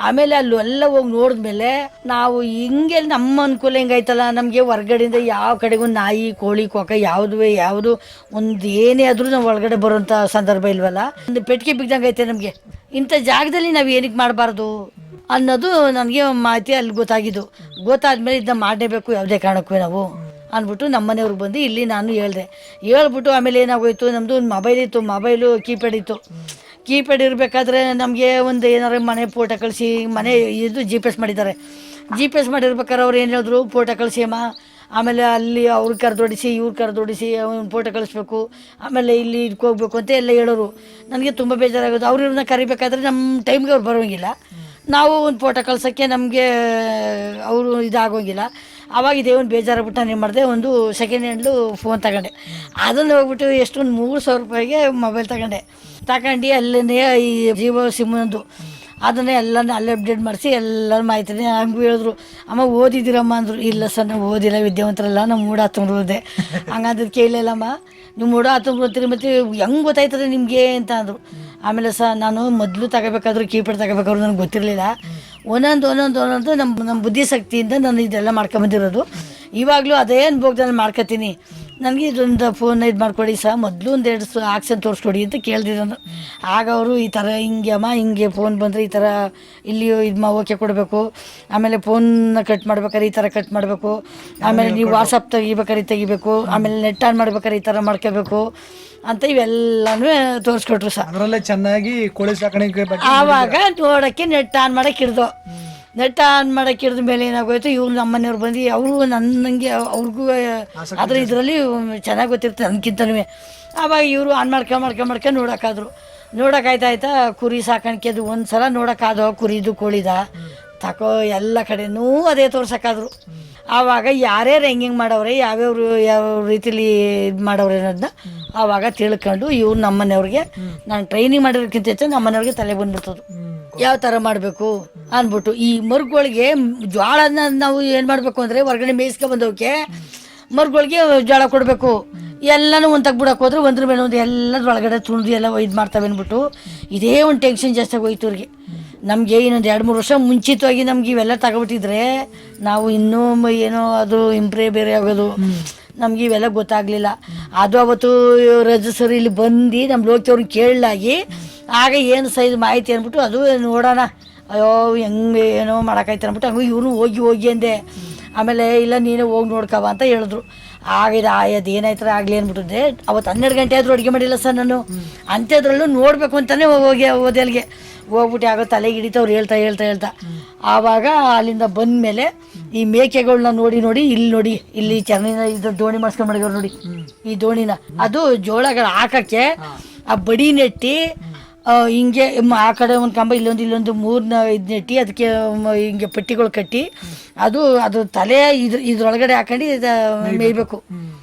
ಆಮೇಲೆ ಅಲ್ಲೆಲ್ಲ ಹೋಗಿ ನೋಡಿದ್ಮೇಲೆ ನಾವು ಹಿಂಗೆ ನಮ್ಮ ಅನುಕೂಲ ಹೆಂಗಾಯ್ತಲ್ಲ, ನಮಗೆ ಹೊರ್ಗಡೆಯಿಂದ ಯಾವ ಕಡೆಗೂ ನಾಯಿ ಕೋಳಿ ಕೊಕ್ಕ ಯಾವುದು ಒಂದು ಏನೇ ಆದ್ರೂ ನಾವು ಒಳಗಡೆ ಬರೋಂಥ ಸಂದರ್ಭ ಇಲ್ವಲ್ಲ. ಒಂದು ಪೆಟ್ಟಿಗೆ ಬಿದ್ದಂಗೆ ಐತೆ ನಮಗೆ. ಇಂಥ ಜಾಗದಲ್ಲಿ ನಾವು ಏನಕ್ಕೆ ಮಾಡಬಾರ್ದು ಅನ್ನೋದು ನನಗೆ ಮಾಹಿತಿ ಅಲ್ಲಿ ಗೊತ್ತಾದ್ಮೇಲೆ ಇದನ್ನ ಮಾಡಲೇಬೇಕು ಯಾವುದೇ ಕಾರಣಕ್ಕೂ ನಾವು ಅಂದ್ಬಿಟ್ಟು ನಮ್ಮ ಮನೆಯವ್ರಿಗೆ ಬಂದು ಇಲ್ಲಿ ನಾನು ಹೇಳ್ಬಿಟ್ಟು ಆಮೇಲೆ ಏನಾಗೋಯ್ತು, ನಮ್ಮದು ಒಂದು ಮೊಬೈಲ್ ಇತ್ತು, ಮೊಬೈಲು ಕೀಪ್ಯಾಡ್ ಇರಬೇಕಾದ್ರೆ ನಮಗೆ ಒಂದು ಏನಾರು ಮನೆ ಫೋಟೋ ಕಳಿಸಿ, ಮನೆ ಇದು GPS ಮಾಡಿದ್ದಾರೆ. GPS ಮಾಡಿರ್ಬೇಕಾದ್ರೆ ಅವ್ರು ಏನು ಹೇಳಿದ್ರು, ಫೋಟೋ ಕಳಿಸಿ ಅಮ್ಮ, ಆಮೇಲೆ ಅಲ್ಲಿ ಅವ್ರು ಕರೆದೊಡಿಸಿ ಇವ್ರು ಕರೆದೊಡಿಸಿ ಅವ್ನು ಫೋಟೋ ಕಳಿಸ್ಬೇಕು, ಆಮೇಲೆ ಇಲ್ಲಿ ಇದಕ್ಕೆ ಹೋಗ್ಬೇಕು ಅಂತ ಎಲ್ಲ ಹೇಳೋರು. ನನಗೆ ತುಂಬ ಬೇಜಾರಾಗೋದು. ಅವ್ರು ಇವ್ರನ್ನ ಕರಿಬೇಕಾದ್ರೆ ನಮ್ಮ ಟೈಮ್ಗೆ ಅವ್ರು ಬರೋಂಗಿಲ್ಲ, ನಾವು ಒಂದು ಫೋಟೋ ಕಳ್ಸೋಕ್ಕೆ ನಮಗೆ ಅವರು ಇದಾಗೋಂಗಿಲ್ಲ. ಆವಾಗ ಇದೇ ಒಂದು ಬೇಜಾರಾಗ್ಬಿಟ್ಟು ನಾನು ಏನು ಮಾಡಿದೆ, ಒಂದು ಸೆಕೆಂಡ್ ಹ್ಯಾಂಡ್ಲು ಫೋನ್ ತಗೊಂಡೆ. ಅದನ್ನು ಹೋಗ್ಬಿಟ್ಟು ಎಷ್ಟೊಂದು 3,000 ರೂಪಾಯಿಗೆ ಮೊಬೈಲ್ ತಗೊಂಡು ಅಲ್ಲೇ ಈ ಜಿಯೋ ಸಿಮ್ಮಂದು ಅದನ್ನೇ ಎಲ್ಲನೂ ಅಲ್ಲೇ ಅಪ್ಡೇಟ್ ಮಾಡಿಸಿ ಎಲ್ಲ ಮಾಹಿತಿನೇ ಹಂಗೆ ಹೇಳಿದ್ರು. ಅಮ್ಮ ಓದಿದ್ದೀರಮ್ಮ ಅಂದರು. ಇಲ್ಲ ಸರ್ ನಾವು ಓದಿಲ್ಲ, ವಿದ್ಯಾವಂತರಲ್ಲ, ನಾವು ಮೂಡ ಹತ್ತೊಂಡ್ರದೆ. ಹಂಗಂದ್ರೆ ಕೇಳಿಲ್ಲಮ್ಮ, ನೀವು ಮೂಡ ಹತ್ತೊಂಡ್ರಿ ಮತ್ತು ಹೆಂಗೆ ಗೊತ್ತಾಯ್ತದೆ ನಿಮಗೆ ಅಂತ ಅಂದರು. ಆಮೇಲೆ ನಾನು ಮೊದಲು ತಗೋಬೇಕಾದ್ರೂ ಕೀಪ್ಯಾಡ್ ತಗೋಬೇಕಾದ್ರು ನನಗೆ ಗೊತ್ತಿರಲಿಲ್ಲ. ಒಂದೊಂದು ನಮ್ಮ ಬುದ್ಧಿಶಕ್ತಿಯಿಂದ ನಾನು ಇದೆಲ್ಲ ಮಾಡ್ಕೊಂಬಂದಿರೋದು. ಇವಾಗಲೂ ಅದೇ ಅನ್ಭೋಗದಲ್ಲಿ ಮಾಡ್ಕೊತೀನಿ. ನನಗೆ ಇದೊಂದು ಫೋನ್ ಇದು ಮಾಡ್ಕೊಡಿ ಮೊದಲು 1-2 ಆಕ್ಷನ್ ತೋರಿಸ್ಕೊಡಿ ಅಂತ ಕೇಳ್ದಿದ್ದು. ಆಗ ಅವರು ಈ ಥರ ಹಿಂಗೆ ಫೋನ್ ಬಂದರೆ ಈ ಥರ ಇಲ್ಲಿ ಇದು ಓಕೆ ಕೊಡಬೇಕು, ಆಮೇಲೆ ಫೋನ್ನ ಕಟ್ ಮಾಡ್ಬೇಕಾದ್ರೆ ಈ ಥರ ಕಟ್ ಮಾಡಬೇಕು, ಆಮೇಲೆ ನೀವು ವಾಟ್ಸಪ್ ತೆಗಿಬೇಕು, ಆಮೇಲೆ ನೆಟ್ ಆನ್ ಮಾಡ್ಬೇಕಾದ್ರೆ ಈ ಥರ ಮಾಡ್ಕೋಬೇಕು ಅಂತ ಇವೆಲ್ಲನೂ ತೋರಿಸ್ಕೊಟ್ರು ಅದರಲ್ಲೇ ಚೆನ್ನಾಗಿ ಕೋಳಿ ಸಾಕಾಣಿಕೆ ಬಗ್ಗೆ. ಆವಾಗ ನೋಡೋಕ್ಕೆ ನೆಟ್ ಆನ್ ಮಾಡೋಕ್ಕೆ ಹಿಡಿದ ಮೇಲೆ ಏನಾಗೋಯ್ತು, ಇವ್ರು ನಮ್ಮ ಮನೆಯವ್ರು ಬಂದು ಅವರು ನನಗೆ ಅವ್ರಿಗೂ ಅದ್ರ ಇದರಲ್ಲಿ ಚೆನ್ನಾಗಿ ಗೊತ್ತಿರ್ತದೆ ನನಗಿಂತನೂ. ಆವಾಗ ಇವರು ಆನ್ ಮಾಡ್ಕೊಂಡು ನೋಡೋಕ್ಕಾಯ್ತಾ ಕುರಿ ಸಾಕಾಣಿಕೆ ಅದು ಒಂದು ಸಲ ನೋಡೋಕ್ಕಾದೋ ಕುರಿದು ಕೋಳಿದ ತಕೋ ಎಲ್ಲ ಕಡೆನೂ ಅದೇ ತೋರ್ಸೋಕ್ಕಾದ್ರು. ಆವಾಗ ಯಾರ್ಯಾರು ಹೆಂಗೆ ಮಾಡವ್ರೆ, ಯಾವ ರೀತಿಲಿ ಇದು ಮಾಡವ್ರೆ ಅನ್ನೋದನ್ನ ಆವಾಗ ತಿಳ್ಕೊಂಡು ಇವ್ರು ನಮ್ಮ ಮನೆಯವ್ರಿಗೆ, ನಾನು ಟ್ರೈನಿಂಗ್ ಮಾಡಿರೋಕ್ಕಿಂತ ಹೆಚ್ಚು ನಮ್ಮ ಮನೆಯವ್ರಿಗೆ ತಲೆ ಬಂದ್ಬಿಡ್ತದೆ ಯಾವ ಥರ ಮಾಡಬೇಕು ಅಂದ್ಬಿಟ್ಟು. ಈ ಮರುಗಳಿಗೆ ಜೋಳನ ನಾವು ಏನು ಮಾಡಬೇಕು ಅಂದರೆ, ಹೊರಗಡೆ ಮೇಯಿಸ್ಕೊ ಬಂದವಕ್ಕೆ ಮರುಗಳಿಗೆ ಜೋಳ ಕೊಡಬೇಕು. ಎಲ್ಲನೂ ಒಂದು ತೆಗ್ಬಿಡಕ್ಕೆ ಹೋದ್ರೆ ಒಂದ್ರ ಮೇಲೆ ಒಂದು ಎಲ್ಲದ್ರ ಒಳಗಡೆ ತುಳಿದು ಎಲ್ಲ ಇದು ಮಾಡ್ತವೆ ಅಂದ್ಬಿಟ್ಟು ಇದೇ ಒಂದು ಟೆನ್ಷನ್ ಜಾಸ್ತಿ ಹೋಯ್ತು ಅವ್ರಿಗೆ. ನಮಗೆ ಇನ್ನೊಂದು 2-3 ವರ್ಷ ಮುಂಚಿತವಾಗಿ ನಮ್ಗೆ ಇವೆಲ್ಲ ತಗೊಬಿಟ್ಟಿದ್ರೆ ನಾವು ಇನ್ನೂ ಏನೋ ಅದು ಬೇರೆ ಆಗೋದು, ನಮ್ಗೆ ಇವೆಲ್ಲ ಗೊತ್ತಾಗಲಿಲ್ಲ. ಅದು ಅವತ್ತು ರಜಸರು ಇಲ್ಲಿ ಬಂದು ನಮ್ಮ ಲೋಕಿಯವ್ರನ್ನ ಕೇಳಲಾಗಿ ಆಗ ಏನು ಸೈಜ್ ಮಾಹಿತಿ ಅಂದ್ಬಿಟ್ಟು ಅದು ನೋಡೋಣ, ಅಯ್ಯೋ ಹೆಂಗೆ ಏನೋ ಮಾಡೋಕ್ಕಾಯ್ತು ಅಂದ್ಬಿಟ್ಟು ಹಂಗೆ ಇವ್ರು ಹೋಗಿ ಅಂದೆ. ಆಮೇಲೆ ಇಲ್ಲ ನೀನೇ ಹೋಗಿ ನೋಡ್ಕವ ಅಂತ ಹೇಳಿದ್ರು. ಆಗಿದೆ ಅದೇನಾಯ್ತಾರೆ ಆಗಲಿ ಅಂದ್ಬಿಟ್ಟಿದ್ದೆ. ಅವತ್ತು 12 ಗಂಟೆ ಆದರೂ ಅಡುಗೆ ಮಾಡಿಲ್ಲ ಸರ್ ನಾನು. ಅಂಥದ್ರಲ್ಲೂ ನೋಡಬೇಕು ಅಂತಲೇ ಹೋದೆಲ್ಗೆ ಹೋಗ್ಬಿಟ್ಟು ಆಗೋ ತಲೆಗೆ ಹಿಡಿತವ್ರು ಹೇಳ್ತಾ ಆವಾಗ ಅಲ್ಲಿಂದ ಬಂದಮೇಲೆ ಈ ಮೇಕೆಗಳನ್ನ ನೋಡಿ ಇಲ್ಲಿ ಚೆನ್ನಾಗಿ ಇದು ದೋಣಿ ಮಾಡಿಸ್ಕೊಂಡು ಮಾಡಿದ್ರು ನೋಡಿ. ಈ ದೋಣಿನ ಅದು ಜೋಳಗಳು ಹಾಕಕ್ಕೆ ಆ ಬಡಿ ನೆಟ್ಟಿ ಹಿಂಗೆ ಆ ಕಡೆ ಒಂದು ಕಂಬ ಇಲ್ಲೊಂದು 3 ಇದು ನೆಟ್ಟಿ ಅದಕ್ಕೆ ಹಿಂಗೆ ಪಟ್ಟಿಗಳು ಕಟ್ಟಿ ಅದು ತಲೆ ಇದ್ರೊಳಗಡೆ ಹಾಕೊಂಡು ಮೇಯ್ಬೇಕು.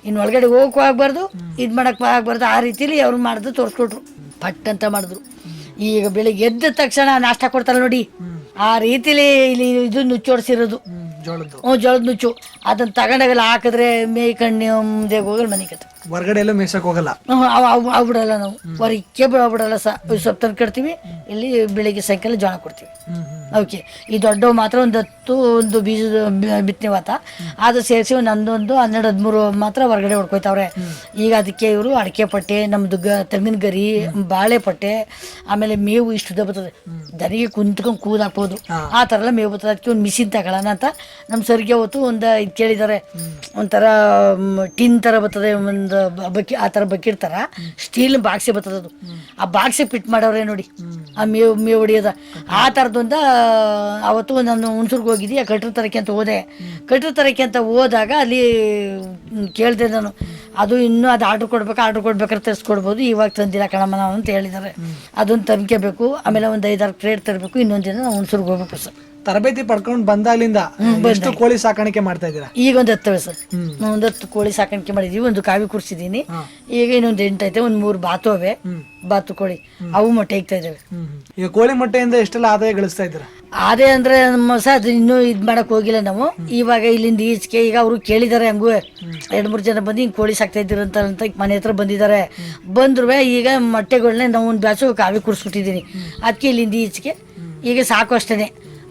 ಇನ್ನು ಒಳಗಡೆ ಹೋಗಕ್ಕೂ ಆಗ್ಬಾರ್ದು, ಇದು ಮಾಡೋಕ್ಕೂ ಆಗ್ಬಾರ್ದು. ಆ ರೀತಿಲಿ ಅವ್ರು ಮಾಡಿದ್ರು, ತೋರಿಸ್ಕೊಟ್ರು, ಪಟ್ ಅಂತ ಮಾಡಿದ್ರು. ಈಗ ಬೆಳಿಗ್ಗೆ ಎದ್ದ ತಕ್ಷಣ ನಾಷ್ಟ ಕೊಡ್ತಾರೆ ನೋಡಿ, ಆ ರೀತಿಲಿ ಇಲ್ಲಿ ಇದು ನುಚ್ಚೋಡಿಸಿರೋದು ಜೋಳದ ನುಚ್ಚು. ಅದನ್ನ ತಗೊಂಡಾಗೆಲ್ಲ ಹಾಕಿದ್ರೆ ಮೇಯ್ಕಣ್ಣು ಹೋಗಲ್ಲ ಮನೆ ಕತೆ. ಹೊರಗಡೆ ಎಲ್ಲ ಮೇಯ್ಸಕ್ ಹೋಗಲ್ಲ, ಅವು ಬಿಡಲ್ಲ. ನಾವು ಹೊರಕ್ಕೆ ಬಿಡಲ್ಲ ಸ್ವಲ್ಪ ತಂದು ಕಟ್ತೀವಿ. ಇಲ್ಲಿ ಬೆಳಿಗ್ಗೆ ಸಾಯಂಕಾಲ ಜೋಳ ಕೊಡ್ತೀವಿ. ಓಕೆ, ಈ ದೊಡ್ಡವು ಮಾತ್ರ ಒಂದು ಬೀಜದ ಬಿತ್ತನೆವಾತ ಅದು ಸೇರಿಸಿ ಒಂದು 12-13 ಮಾತ್ರ ಹೊರಗಡೆ ಹೊಡ್ಕೊಯ್ತಾವ್ರೆ. ಈಗ ಅದಕ್ಕೆ ಇವರು ಅಡಿಕೆ ಪಟ್ಟೆ, ನಮ್ಮದು ತೆಂಗಿನ ಗರಿ, ಬಾಳೆ ಪಟ್ಟೆ, ಆಮೇಲೆ ಮೇವು ಇಷ್ಟುದ ಬರ್ತದೆ. ದನಿಗೆ ಕುಂತ್ಕೊಂಡು ಕೂದಾಕ್ಬೋದು, ಆ ಥರ ಎಲ್ಲ ಮೇವು ಬರ್ತದೆ. ಅದಕ್ಕೆ ಒಂದು ಮಿಷಿನ್ ತಗೊಳ್ಳೋಣ ಅಂತ ನಮ್ಮ ಸರ್ಗೆ ಹೊತ್ತು ಒಂದು ಇದು ಕೇಳಿದ್ದಾರೆ. ಒಂಥರ ಟಿನ್ ಥರ ಬರ್ತದೆ, ಒಂದು ಆ ಥರ ಬಕೆಟ್ ಥರ ಸ್ಟೀಲ್ ಬಾಕ್ಸೆ ಬರ್ತದೆ. ಅದು ಆ ಬಾಕ್ಸೆ ಫಿಟ್ ಮಾಡವ್ರೆ ನೋಡಿ, ಆ ಮೇವು ಹೊಡಿಯೋದ. ಆ ಥರದೊಂದು ಅವತ್ತು ನಾನು ಹುಣಸೂರ್ಗೆ ಹೋಗಿದ್ದೆ, ಕಟ್ರ ತರಕ್ಕೆ ಅಂತ ಹೋದಾಗ ಅಲ್ಲಿ ಕೇಳಿದೆ ನಾನು. ಅದು ಇನ್ನೂ ಅದು ಆರ್ಡ್ರ್ ಕೊಡ್ಬೇಕಾದ್ರೆ ತರಿಸ್ಕೊಡ್ಬೋದು, ಇವಾಗ ತಂದಿಲ್ಲ ಕಣಮ್ಮ ನಾವು ಅಂತ ಹೇಳಿದ್ದಾರೆ. ಅದೊಂದು ತನ್ಕೋಬೇಕು. ಆಮೇಲೆ ಒಂದು 5-6 ಕ್ರೇಟ್ ತರಬೇಕು. ಇನ್ನೊಂದು ದಿನ ನಾವು ಹುಣಸೂರ್ಗೆ ಹೋಗ್ಬೇಕು ಸರ್. ತರಬೇತಿ ಪಡ್ಕೊಂಡು ಬಂದಾಗ್ಲಿಂದ ಎಷ್ಟು ಕೋಳಿ ಸಾಕಾಣಿಕೆ ಮಾಡ್ತಾ ಇದ್ದೀರಾ? ಈಗ ಒಂದು 10 ಸರ್, ಒಂದು 10 ಕೋಳಿ ಸಾಕಾಣಿಕೆ ಮಾಡಿದೀವಿ. ಒಂದು ಕಾವಿ ಕುರ್ಸಿದೀನಿ. ಈಗ ಇನ್ನೊಂದು 8 ಐತೆ. ಒಂದು 3 ಬಾತು ಅವೆ, ಬಾತು ಕೋಳಿ, ಅವು ಮೊಟ್ಟೆ ಇಕ್ತಾ ಇದಾವೆ. ಈಗ ಕೋಳಿ ಮೊಟ್ಟೆಯಿಂದ ಎಷ್ಟೆಲ್ಲ ಆದಾಯ ಗಳಿಸ್ತಾ ಇದ್ದೀರಾ? ಅದೇ ಅಂದ್ರೆ ನಮ್ಮ ಅದು ಇನ್ನೂ ಇದ್ ಮಾಡಕ್ ಹೋಗಿಲ್ಲ ನಾವು. ಇವಾಗ ಇಲ್ಲಿಂದ ಈಚೆಗೆ ಈಗ ಅವರು ಕೇಳಿದಾರೆ, ಹಂಗೂ 2-3 ಜನ ಬಂದು ಹಿಂಗ್ ಕೋಳಿ ಸಾಕ್ತಾ ಇದ್ದೀರಂತ ಮನೆ ಹತ್ರ ಬಂದಿದ್ದಾರೆ. ಬಂದ್ರು ಈಗ ಮೊಟ್ಟೆಗಳನ್ನ ನಾವು ಒಂದು ಬ್ಯಾಚು ಕಾವಿ ಕುರ್ಸ್ಬಿಟ್ಟಿದೀನಿ. ಅದಕ್ಕೆ ಇಲ್ಲಿಂದ ಈಚೆಗೆ ಈಗ ಸಾಕು ಅಷ್ಟೇನೆ.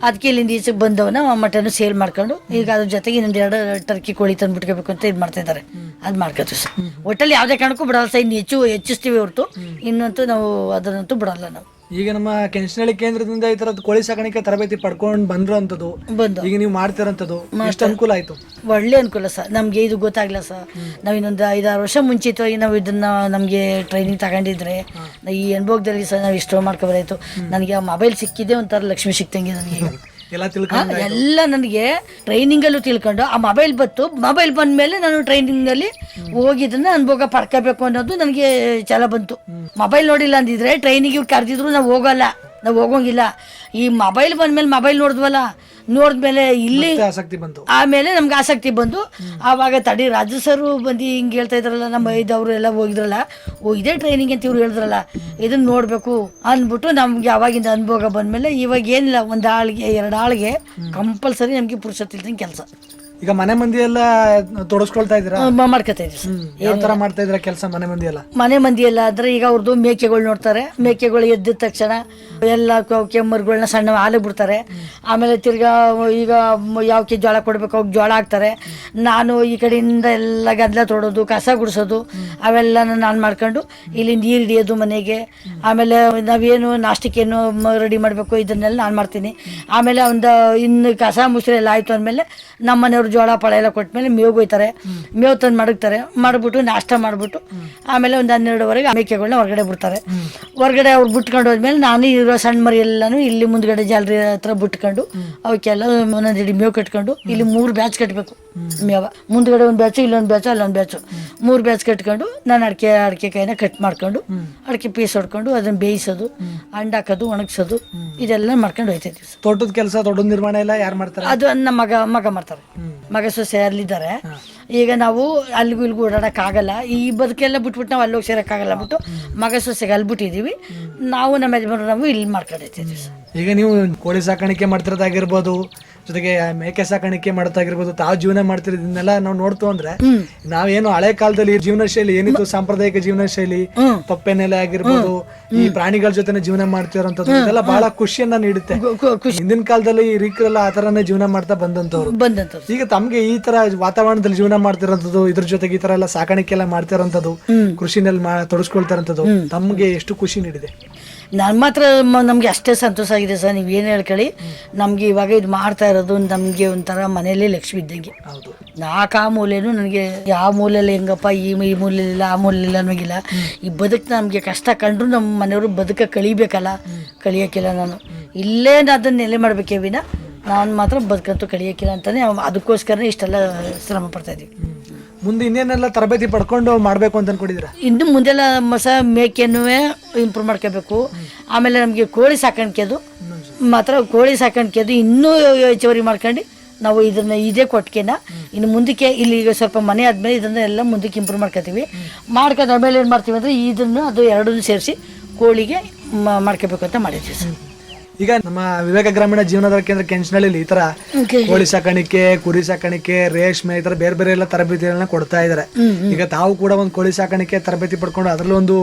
ಅದಕ್ಕೆ ಇಲ್ಲಿಂದ ಈಚೆಗೆ ಬಂದವನ ಮಟನ್ ಸೇಲ್ ಮಾಡ್ಕೊಂಡು ಈಗ ಅದ್ರ ಜೊತೆಗೆ ಇನ್ನೊಂದು 2 ಟರ್ಕಿ ಕೋಳಿ ತಂದು ಬಿಟ್ಕೋಬೇಕು ಅಂತ ಇದು ಮಾಡ್ತಾ ಇದ್ದಾರೆ. ಅದು ಮಾಡ್ಕೋತೀವಿ ಸರ್. ಒಟ್ಟಲ್ಲಿ ಯಾವುದೇ ಕಾರಣಕ್ಕೂ ಬಿಡಲ್ಲ ಸರ್. ಇನ್ನು ಹೆಚ್ಚಿಸ್ತೀವಿ ಹೊರತು ಇನ್ನಂತೂ ನಾವು ಅದನ್ನಂತೂ ಬಿಡಲ್ಲ ನಾವು. ಈಗ ನಮ್ಮ ಕೆಂಚನಹಳ್ಳಿ ಕೇಂದ್ರದಿಂದ ಈ ತರದ್ ಕೋಳಿ ಸಾಕಾಣಿಕೆ ತರಬೇತಿ ಪಡ್ಕೊಂಡು ಬಂದಿರೋಂಥದ್ದು ಈಗ ನೀವು ಮಾಡ್ತಿರೋಂಥದ್ದು ಎಷ್ಟು ಅನುಕೂಲ ಆಯ್ತು? ಒಳ್ಳೆ ಅನುಕೂಲ ಸರ್. ನಮ್ಗೆ ಇದು ಗೊತ್ತಾಗ್ಲಿಲ್ಲ ಸರ್. ನಾವು ಇನ್ನೊಂದು 5-6 ವರ್ಷ ಮುಂಚಿತವಾಗಿ ನಾವು ಇದನ್ನ ನಮಗೆ ಟ್ರೈನಿಂಗ್ ತಗೊಂಡಿದ್ರೆ ಈ ಅನುಭವದಲ್ಲಿ ಸರ್ ನಾವು ಇಷ್ಟೋ ಮಾಡ್ಕೊಬರಾಯ್ತು. ನನಗೆ ಆ ಮೊಬೈಲ್ ಸಿಕ್ಕಿದೆ ಒಂಥರ ಲಕ್ಷ್ಮಿ ಸಿಕ್ತಂಗೆ ನನಗೆ. ಎಲ್ಲ ನನಗೆ ಟ್ರೈನಿಂಗಲ್ಲೂ ತಿಳ್ಕೊಂಡು ಆ ಮೊಬೈಲ್ ಬಂದ್ಮೇಲೆ ನಾನು ಟ್ರೈನಿಂಗಲ್ಲಿ ಹೋಗಿದ್ದನ್ನ ಅನುಭವ ಪಡ್ಕೋಬೇಕು ಅನ್ನೋದು ನನಗೆ ಛಲ ಬಂತು. ಮೊಬೈಲ್ ನೋಡಿಲ್ಲ ಅಂದಿದ್ರೆ ಟ್ರೈನಿಂಗ್ ಇವ್ರು ಕರೆದಿದ್ರು ನಾವು ಹೋಗಂಗಿಲ್ಲ. ಈ ಮೊಬೈಲ್ ಬಂದ್ಮೇಲೆ ಮೊಬೈಲ್ ನೋಡಿದ್ಮೇಲೆ ಇಲ್ಲಿ ಆಸಕ್ತಿ ಬಂತು. ಆಮೇಲೆ ನಮ್ಗೆ ಆಸಕ್ತಿ ಬಂದು ಆವಾಗ ತಡಿ ರಾಜು ಸರ್ ಬಂದು ಹಿಂಗೆ ಹೇಳ್ತಾ ಇದ್ರಲ್ಲ, ನಮ್ಮ ಐದವರು ಎಲ್ಲ ಹೋಗಿದ್ರಲ್ಲ, ಇದೇ ಟ್ರೈನಿಂಗ್ ಅಂತ ಇವ್ರು ಹೇಳಿದ್ರಲ್ಲ, ಇದನ್ನ ನೋಡ್ಬೇಕು ಅಂದ್ಬಿಟ್ಟು ನಮ್ಗೆ ಅವಾಗಿಂದ ಅನುಭವ ಬಂದ್ಮೇಲೆ ಇವಾಗ ಏನಿಲ್ಲ, 1 ಆಳಿಗೆ 2 ಆಳಿಗೆ ಕಂಪಲ್ಸರಿ ನಮ್ಗೆ ಪುರುಷತ್ ಇಲ್ದಂಗೆ ಕೆಲಸ. ಈಗ ಮನೆ ಮಂದಿ ಎಲ್ಲ ತೊಡಸ್ಕೊಳ್ತಾ ಇದ್ದೀರಾ? ಮಾಡ್ಕೊತಾ ಇದ್ವಿ ಸರ್. ಯಾವ ತರ ಮಾಡ್ತಾ ಇದ್ರ ಕೆಲಸ ಮನೆ ಮಂದಿ ಎಲ್ಲ ಆದ್ರೆ ಈಗ ಅವ್ರದ್ದು ಮೇಕೆಗಳು ನೋಡ್ತಾರೆ. ಮೇಕೆಗಳು ಎದ್ದ ತಕ್ಷಣ ಎಲ್ಲ ಕೆಮ್ಮರುಗಳನ್ನ ಸಣ್ಣ ಹಾಲು ಬಿಡ್ತಾರೆ. ಆಮೇಲೆ ತಿರ್ಗಾ ಈಗ ಯಾವಕ್ಕೆ ಜೋಳ ಕೊಡ್ಬೇಕು ಅವ್ಕೆ ಜೋಳ ಹಾಕ್ತಾರೆ. ನಾನು ಈ ಕಡೆಯಿಂದ ಎಲ್ಲ ಗದ್ದಲ ತೊಡೋದು, ಕಸ ಗುಡಿಸೋದು ಅವೆಲ್ಲ ನಾನು ಮಾಡ್ಕೊಂಡು ಇಲ್ಲಿಂದ ನೀರು ಹಿಡಿಯೋದು ಮನೆಗೆ. ಆಮೇಲೆ ನಾವೇನು ನಾಷ್ಟಕ್ಕೇನು ರೆಡಿ ಮಾಡಬೇಕು ಇದನ್ನೆಲ್ಲ ನಾನು ಮಾಡ್ತೀನಿ. ಆಮೇಲೆ ಇನ್ನು ಕಸ ಮುಸ್ರೆ ಎಲ್ಲ ಆಯ್ತು ಅಂದಮೇಲೆ ನಮ್ಮ ಮನೆಯವ್ರು ಜೋಳ ಪಳ ಎಲ್ಲ ಕೊಟ್ಮೇಲೆ ಮೇವು ಹೋಯ್ತಾರೆ. ಮೇವು ತಂದು ಮಡಗ್ತಾರೆ. ಮಾಡಿಬಿಟ್ಟು ನಾಷ್ಟ ಮಾಡಿಬಿಟ್ಟು ಆಮೇಲೆ ಒಂದು 12ವರೆಗೆ ಮೇಕೆಗಳನ್ನ ಹೊರಗಡೆ ಬಿಡ್ತಾರೆ. ಹೊರಗಡೆ ಅವ್ರು ಬಿಟ್ಕೊಂಡು ಹೋದ್ಮೇಲೆ ನಾನು ಇರೋ ಸಣ್ಣ ಮರಿ ಎಲ್ಲಾನು ಇಲ್ಲಿ ಮುಂದ್ಗಡೆ ಜಾಲರಿ ಹತ್ರ ಬಿಟ್ಕೊಂಡು ಅವಕ್ಕೆಲ್ಲ ಒಂದೊಂದು ಹಿಡಿ ಮೇವು ಕಟ್ಕೊಂಡು ಇಲ್ಲಿ 3 ಬ್ಯಾಚ್ ಕಟ್ಟಬೇಕು ಮೇವ. ಮುಂದ್ಗಡೆ ಒಂದು ಬ್ಯಾಚು, ಇಲ್ಲೊಂದು ಬ್ಯಾಚು, ಅಲ್ಲೊಂದು ಬ್ಯಾಚು, 3 ಬ್ಯಾಚ್ ಕಟ್ಕೊಂಡು ನಾನು ಅಡಿಕೆ ಕಾಯಿನ ಕಟ್ ಮಾಡ್ಕೊಂಡು ಅಡಿಕೆ ಪೀಸ್ ಹೊಡ್ಕೊಂಡು ಅದನ್ನ ಬೇಯಿಸೋದು, ಹಂಡಾಕೋದು, ಒಣಗಿಸೋದು ಇದೆಲ್ಲ ಮಾಡ್ಕೊಂಡು ಹೋಯ್ತಿದ್ವಿ. ತೋಟದ ಕೆಲಸ, ತೋಟದ ನಿರ್ಮಾಣ ಎಲ್ಲ ಯಾರು ಮಾಡ್ತಾರೆ? ಅದು ನಮ್ಮ ಮಗ ಮಾಡ್ತಾರೆ. ಮಗ ಸೊಸೆ ಅಲ್ಲಿದ್ದಾರೆ. ಈಗ ನಾವು ಅಲ್ಲಿಗೂ ಇಲ್ಲಿಗೂ ಓಡಾಡಕ್ ಆಗಲ್ಲ. ಈ ಬದುಕೆಲ್ಲ ಬಿಟ್ಬಿಟ್ಟು ನಾವು ಅಲ್ಲೋಗಿ ಸೇರಕ್ಕಾಗಲ್ಲ ಬಿಟ್ಟು ಮಗ ಸೊಸೆಗೆ ಅಲ್ಲಿ ಬಿಟ್ಟಿದೀವಿ. ನಾವು ನಮ್ಮ ಯಜಮಾನರು ನಾವು ಇಲ್ಲಿ ಮಾಡ್ಕೊಂಡಿರ್ತೀವಿ. ಈಗ ನೀವು ಕೋಳಿ ಸಾಕಾಣಿಕೆ ಮಾಡ್ತಿರೋದಾಗಿರ್ಬೋದು, ಜೊತೆಗೆ ಮೇಕೆ ಸಾಕಾಣಿಕೆ ಮಾಡೋದಾಗಿರ್ಬೋದು, ತಾವು ಜೀವನ ಮಾಡ್ತಿರೋದನ್ನೆಲ್ಲ ನಾವು ನೋಡ್ತು ಅಂದ್ರೆ ನಾವೇನು ಹಳೆ ಕಾಲದಲ್ಲಿ ಜೀವನ ಶೈಲಿ ಏನಿತ್ತು, ಸಾಂಪ್ರದಾಯಿಕ ಜೀವನ ಶೈಲಿ, ತೊಪ್ಪೆನೆಲೆ ಆಗಿರ್ಬೋದು, ಈ ಪ್ರಾಣಿಗಳ ಜೊತೆ ಜೀವನ ಮಾಡ್ತಿರೋಂಥದ್ದು ಇದೆಲ್ಲ ಬಹಳ ಖುಷಿಯನ್ನ ನೀಡುತ್ತೆ. ಹಿಂದಿನ ಕಾಲದಲ್ಲಿ ಈ ರೀಕರೆಲ್ಲ ಆ ತರನೇ ಜೀವನ ಮಾಡ್ತಾ ಬಂದಂತವ್ರು. ಈಗ ತಮ್ಗೆ ಈ ತರ ವಾತಾವರಣದಲ್ಲಿ ಜೀವನ ಮಾಡ್ತಿರೋಂಥದ್ದು, ಇದ್ರ ಜೊತೆಗೆ ಈ ತರ ಎಲ್ಲ ಸಾಕಾಣಿಕೆ ಎಲ್ಲ ಮಾಡ್ತಿರೋಂಥದ್ದು, ಕೃಷಿನಲ್ಲಿ ತೊಡಸ್ಕೊಳ್ತಾರಂಥದ್ದು ತಮ್ಗೆ ಎಷ್ಟು ಖುಷಿ ನೀಡಿದೆ? ನನ್ನ ಮಾತ್ರ ನಮಗೆ ಅಷ್ಟೇ ಸಂತೋಷ ಆಗಿದೆ ಸರ್. ನೀವು ಏನು ಹೇಳ್ಕೊಳ್ಳಿ, ನಮಗೆ ಇವಾಗ ಇದು ಮಾಡ್ತಾ ಇರೋದು ನಮಗೆ ಒಂಥರ ಮನೆಯಲ್ಲೇ ಲಕ್ಷ್ಮಿ ಇದ್ದಂಗೆ. ಆ ಮೂಲೆನೂ ನನಗೆ ಯಾವ ಮೂಲೆಯಲ್ಲಿ ಹೆಂಗಪ್ಪ ಈ ಮೂಲೆಯಲ್ಲಿಲ್ಲ ಆ ಮೂಲೆಯಲ್ಲ ಅನ್ನೋಗಿಲ್ಲ. ಈ ಬದುಕು ನಮಗೆ ಕಷ್ಟ ಕಂಡ್ರು ನಮ್ಮ ಮನೆಯವರು ಕಳಿಬೇಕಲ್ಲ, ಕಳಿಯೋಕ್ಕಿಲ್ಲ. ನಾನು ಇಲ್ಲೇ ಅದನ್ನ ನೆಲೆ ಮಾಡಬೇಕೇ ವಿನ ನಾನು ಮಾತ್ರ ಬದುಕಂತೂ ಕಳಿಯೋಕ್ಕಿಲ್ಲ ಅಂತಾನೆ ಅದಕ್ಕೋಸ್ಕರ ಇಷ್ಟೆಲ್ಲ ಶ್ರಮ ಪಡ್ತಾ ಇದ್ದೀವಿ. ಮುಂದೆ ಇನ್ನೇನೆಲ್ಲ ತರಬೇತಿ ಪಡ್ಕೊಂಡು ಮಾಡಬೇಕು ಅಂತ ಅನ್ಕೊಂಡಿದ್ದೀರಾ? ಇನ್ನು ಮುಂದೆಲ್ಲ ಮೇಕೆನೂ ಇಂಪ್ರೂವ್ ಮಾಡ್ಕೋಬೇಕು. ಆಮೇಲೆ ನಮಗೆ ಕೋಳಿ ಸಾಕಾಣಿಕೆದು ಇನ್ನೂ ಹೆಚ್ಚುವರಿ ಮಾಡ್ಕೊಂಡು ನಾವು ಇದೇ ಕೊಟ್ಟಿಗೆನ ಇನ್ನು ಮುಂದಕ್ಕೆ ಇಲ್ಲಿ ಈಗ ಸ್ವಲ್ಪ ಮನೆ ಆದಮೇಲೆ ಇದನ್ನೆಲ್ಲ ಮುಂದಕ್ಕೆ ಇಂಪ್ರೂವ್ ಮಾಡ್ಕೋತೀವಿ. ಆಮೇಲೆ ಏನು ಮಾಡ್ತೀವಿ ಅಂದರೆ ಅದು ಎರಡನ್ನೂ ಸೇರಿಸಿ ಕೋಳಿಗೆ ಮಾಡ್ಕೋಬೇಕು ಅಂತ ಮಾಡಿದ್ವಿ ಸರ್. ಈಗ ನಮ್ಮ ವಿವೇಕ ಗ್ರಾಮೀಣ ಜೀವನಾಧಾರ ಕೇಂದ್ರ ಕೆಂಚನಹಳ್ಳಿ ಈ ತರ ಕೋಳಿ ಸಾಕಾಣಿಕೆ, ಕುರಿ ಸಾಕಾಣಿಕೆ, ರೇಷ್ಮೆ ಈ ತರ ಬೇರೆ ಬೇರೆ ಎಲ್ಲ ತರಬೇತಿಗಳನ್ನ ಕೊಡ್ತಾ ಇದಾರೆ. ಈಗ ತಾವು ಕೂಡ ಒಂದು ಕೋಳಿ ಸಾಕಾಣಿಕೆ ತರಬೇತಿ ಪಡ್ಕೊಂಡು ಅದರಲ್ಲೂ ಒಂದು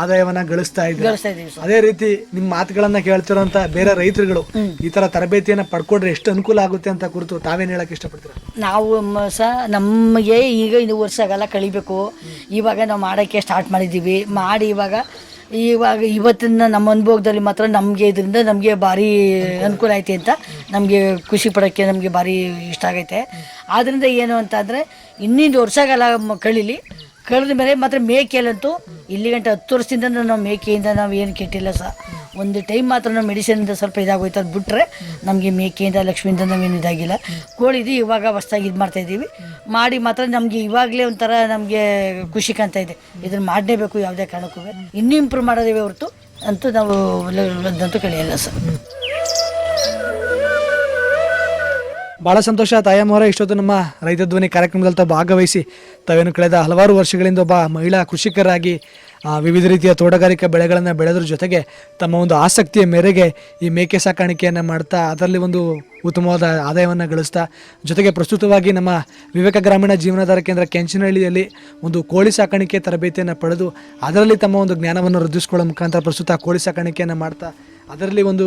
ಆದಾಯವನ್ನ ಗಳಿಸ್ತಾ ಇದ್ದಾರೆ. ಅದೇ ರೀತಿ ನಿಮ್ಮ ಮಾತುಗಳನ್ನ ಕೇಳ್ತಿರೋಂತ ಬೇರೆ ರೈತರುಗಳು ಈ ತರ ತರಬೇತಿಯನ್ನ ಪಡ್ಕೊಂಡ್ರೆ ಎಷ್ಟು ಅನುಕೂಲ ಆಗುತ್ತೆ ಅಂತ ಕುರಿತು ತಾವೇನ್ ಹೇಳಕ್ ಇಷ್ಟಪಡ್ತೀರಾ? ನಾವು ನಮಗೆ ಈಗ 2 ವರ್ಷ ಆಗಲ್ಲ ಕಳಿಬೇಕು. ಇವಾಗ ನಾವು ಮಾಡೋಕ್ಕೆ ಸ್ಟಾರ್ಟ್ ಮಾಡಿದ್ದೀವಿ. ಮಾಡಿ ಇವಾಗ ಇವತ್ತಿನ ನಮ್ಮ ಅನುಭವದಲ್ಲಿ ಮಾತ್ರ ನಮಗೆ ನಮಗೆ ಭಾರಿ ಅನುಕೂಲ ಐತೆ ಅಂತ ನಮಗೆ ಖುಷಿ ಪಡೋಕ್ಕೆ ನಮಗೆ ಭಾರಿ ಇಷ್ಟ ಆಗೈತೆ. ಆದ್ದರಿಂದ ಏನು ಅಂತ ಅಂದರೆ ಇನ್ನೊಂದು ವರ್ಷಗಲ್ಲ ಕಳೆದ ಮೇಲೆ ಮಾತ್ರ ಮೇಕೆಯಲ್ಲಂತೂ ಇಲ್ಲಿ ಗಂಟೆ 10 ವರ್ಷದಿಂದ ನಾವು ಮೇಕೆಯಿಂದ ನಾವು ಏನು ಕೆಟ್ಟಿಲ್ಲ ಸರ್. ಒಂದು ಟೈಮ್ ಮಾತ್ರ ನಾವು ಮೆಡಿಸಿನಿಂದ ಸ್ವಲ್ಪ ಇದಾಗೋಯ್ತು, ಅದು ಬಿಟ್ಟರೆ ನಮಗೆ ಮೇಕೆಯಿಂದ ಲಕ್ಷ್ಮಿಯಿಂದ ನಾವೇನು ಇದಾಗಿಲ್ಲ. ಕೋಳಿದು ಇವಾಗ ಹೊಸ್ದಾಗಿ ಇದು ಮಾಡ್ತಾಯಿದ್ದೀವಿ. ಮಾಡಿ ಮಾತ್ರ ನಮಗೆ ಇವಾಗಲೇ ಒಂಥರ ನಮಗೆ ಖುಷಿ ಕಾಣ್ತಾ ಇದೆ. ಇದನ್ನು ಮಾಡಲೇಬೇಕು ಯಾವುದೇ ಕಾರಣಕ್ಕೂ. ಇನ್ನೂ ಇಂಪ್ರೂವ್ ಮಾಡೋದೇವೆ ಹೊರತು ಅಂತೂ ನಾವು ಅದಂತೂ ಕಳಿಯಲ್ಲ ಸರ್. ಭಾಳ ಸಂತೋಷ ತಾಯಮ್ಮವರ ಇಷ್ಟೊತ್ತು ನಮ್ಮ ರೈತ ಧ್ವನಿ ಕಾರ್ಯಕ್ರಮದಲ್ಲಿ ತಾವು ಭಾಗವಹಿಸಿ ತಾವೇನು ಕಳೆದ ಹಲವಾರು ವರ್ಷಗಳಿಂದ ಒಬ್ಬ ಮಹಿಳಾ ಕೃಷಿಕರಾಗಿ ವಿವಿಧ ರೀತಿಯ ತೋಟಗಾರಿಕಾ ಬೆಳೆಗಳನ್ನು ಬೆಳೆದ್ರ ಜೊತೆಗೆ ತಮ್ಮ ಒಂದು ಆಸಕ್ತಿಯ ಮೇರೆಗೆ ಈ ಮೇಕೆ ಸಾಕಾಣಿಕೆಯನ್ನು ಮಾಡ್ತಾ ಅದರಲ್ಲಿ ಒಂದು ಉತ್ತಮವಾದ ಆದಾಯವನ್ನು ಗಳಿಸ್ತಾ ಜೊತೆಗೆ ಪ್ರಸ್ತುತವಾಗಿ ನಮ್ಮ ವಿವೇಕ ಗ್ರಾಮೀಣ ಜೀವನಾಧಾರ ಕೇಂದ್ರ ಕೆಂಚನಹಳ್ಳಿಯಲ್ಲಿ ಒಂದು ಕೋಳಿ ಸಾಕಾಣಿಕೆ ತರಬೇತಿಯನ್ನು ಪಡೆದು ಅದರಲ್ಲಿ ತಮ್ಮ ಒಂದು ಜ್ಞಾನವನ್ನು ವೃದ್ಧಿಸ್ಕೊಳ್ಳೋ ಮುಖಾಂತರ ಪ್ರಸ್ತುತ ಕೋಳಿ ಸಾಕಾಣಿಕೆಯನ್ನು ಮಾಡ್ತಾ ಅದರಲ್ಲಿ ಒಂದು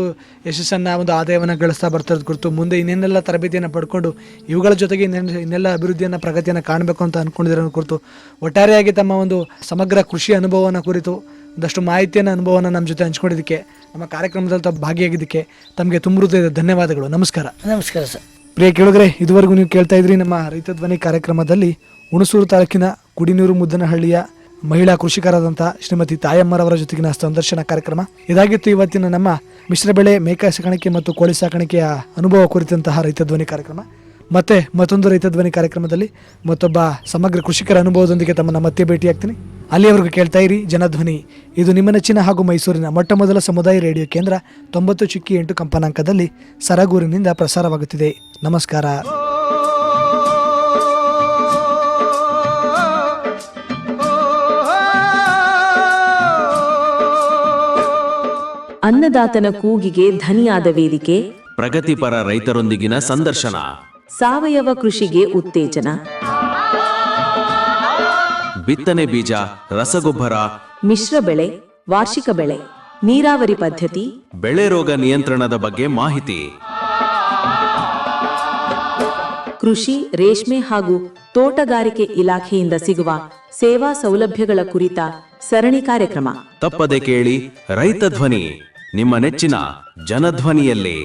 ಯಶಸ್ಸನ್ನು ಒಂದು ಆದಾಯವನ್ನು ಗಳಿಸ್ತಾ ಬರ್ತಿರೋದು ಕುರಿತು ಮುಂದೆ ಇನ್ನೇನೆಲ್ಲ ತರಬೇತಿಯನ್ನು ಪಡ್ಕೊಂಡು ಇವುಗಳ ಜೊತೆಗೆ ಇನ್ನೆಲ್ಲ ಅಭಿವೃದ್ಧಿಯನ್ನು ಪ್ರಗತಿಯನ್ನು ಕಾಣಬೇಕು ಅಂತ ಅಂದ್ಕೊಂಡಿರೋ ಕುರಿತು ಒಟ್ಟಾರೆಯಾಗಿ ತಮ್ಮ ಒಂದು ಸಮಗ್ರ ಕೃಷಿ ಅನುಭವವನ್ನು ಕುರಿತು ಒಂದಷ್ಟು ಮಾಹಿತಿಯನ್ನು ಅನುಭವವನ್ನು ನಮ್ಮ ಜೊತೆ ಹಂಚ್ಕೊಂಡಿದ್ದಕ್ಕೆ ನಮ್ಮ ಕಾರ್ಯಕ್ರಮದಲ್ಲಿ ತಾವು ಭಾಗಿಯಾಗಿದ್ದಕ್ಕೆ ತಮಗೆ ತುಂಬ ಹೃದಯದ ಧನ್ಯವಾದಗಳು. ನಮಸ್ಕಾರ. ನಮಸ್ಕಾರ ಸರ್. ಪ್ರಿಯ ಕೇಳುಗರೆ, ಇದುವರೆಗೂ ನೀವು ಕೇಳ್ತಾ ಇದ್ರಿ ನಮ್ಮ ರೈತ ಧ್ವನಿ ಕಾರ್ಯಕ್ರಮದಲ್ಲಿ ಹುಣಸೂರು ತಾಲೂಕಿನ ಕುಡಿನೀರು ಮುದ್ದನಹಳ್ಳಿಯ ಮಹಿಳಾ ಕೃಷಿಕರಾದಂತಹ ಶ್ರೀಮತಿ ತಾಯಮ್ಮರವರ ಜೊತೆಗಿನ ಸಂದರ್ಶನ ಕಾರ್ಯಕ್ರಮ ಇದಾಗಿತ್ತು. ಇವತ್ತಿನ ನಮ್ಮ ಮಿಶ್ರ ಬೆಳೆ ಮೇಕೆ ಸಾಕಾಣಿಕೆ ಮತ್ತು ಕೋಳಿ ಸಾಕಾಣಿಕೆಯ ಅನುಭವ ಕುರಿತಂತಹ ರೈತ ಧ್ವನಿ ಕಾರ್ಯಕ್ರಮ. ಮತ್ತೆ ಮತ್ತೊಂದು ರೈತ ಧ್ವನಿ ಕಾರ್ಯಕ್ರಮದಲ್ಲಿ ಮತ್ತೊಬ್ಬ ಸಮಗ್ರ ಕೃಷಿಕರ ಅನುಭವದೊಂದಿಗೆ ತಮ್ಮನ್ನ ಮತ್ತೆ ಭೇಟಿಯಾಗ್ತೀನಿ. ಅಲ್ಲಿಯವರೆಗೂ ಕೇಳ್ತಾ ಇರಿ ಜನಧ್ವನಿ. ಇದು ನಿಮ್ಮ ನೆಚ್ಚಿನ ಹಾಗೂ ಮೈಸೂರಿನ ಮೊಟ್ಟ ಮೊದಲ ಸಮುದಾಯ ರೇಡಿಯೋ ಕೇಂದ್ರ 90.8 ಕಂಪನಾಂಕದಲ್ಲಿ ಸರಗೂರಿನಿಂದ ಪ್ರಸಾರವಾಗುತ್ತಿದೆ. ನಮಸ್ಕಾರ. ಅನ್ನದಾತನ ಕೂಗಿಗೆ ಧನಿಯಾದ ವೇದಿಕೆ, ಪ್ರಗತಿಪರ ರೈತರೊಂದಿಗಿನ ಸಂದರ್ಶನ, ಸಾವಯವ ಕೃಷಿಗೆ ಉತ್ತೇಜನ, ಬಿತ್ತನೆ ಬೀಜ, ರಸಗೊಬ್ಬರ, ಮಿಶ್ರ ಬೆಳೆ, ವಾರ್ಷಿಕ ಬೆಳೆ, ನೀರಾವರಿ ಪದ್ಧತಿ, ಬೆಳೆ ರೋಗ ನಿಯಂತ್ರಣದ ಬಗ್ಗೆ ಮಾಹಿತಿ, ಕೃಷಿ, ರೇಷ್ಮೆ ಹಾಗೂ ತೋಟಗಾರಿಕೆ ಇಲಾಖೆಯಿಂದ ಸಿಗುವ ಸೇವಾ ಸೌಲಭ್ಯಗಳ ಕುರಿತ ಸರಣಿ ಕಾರ್ಯಕ್ರಮ. ತಪ್ಪದೆ ಕೇಳಿ ರೈತ ಧ್ವನಿ, ನಿಮ್ಮ ನೆಚ್ಚಿನ ಜನಧ್ವನಿಯಲ್ಲಿ.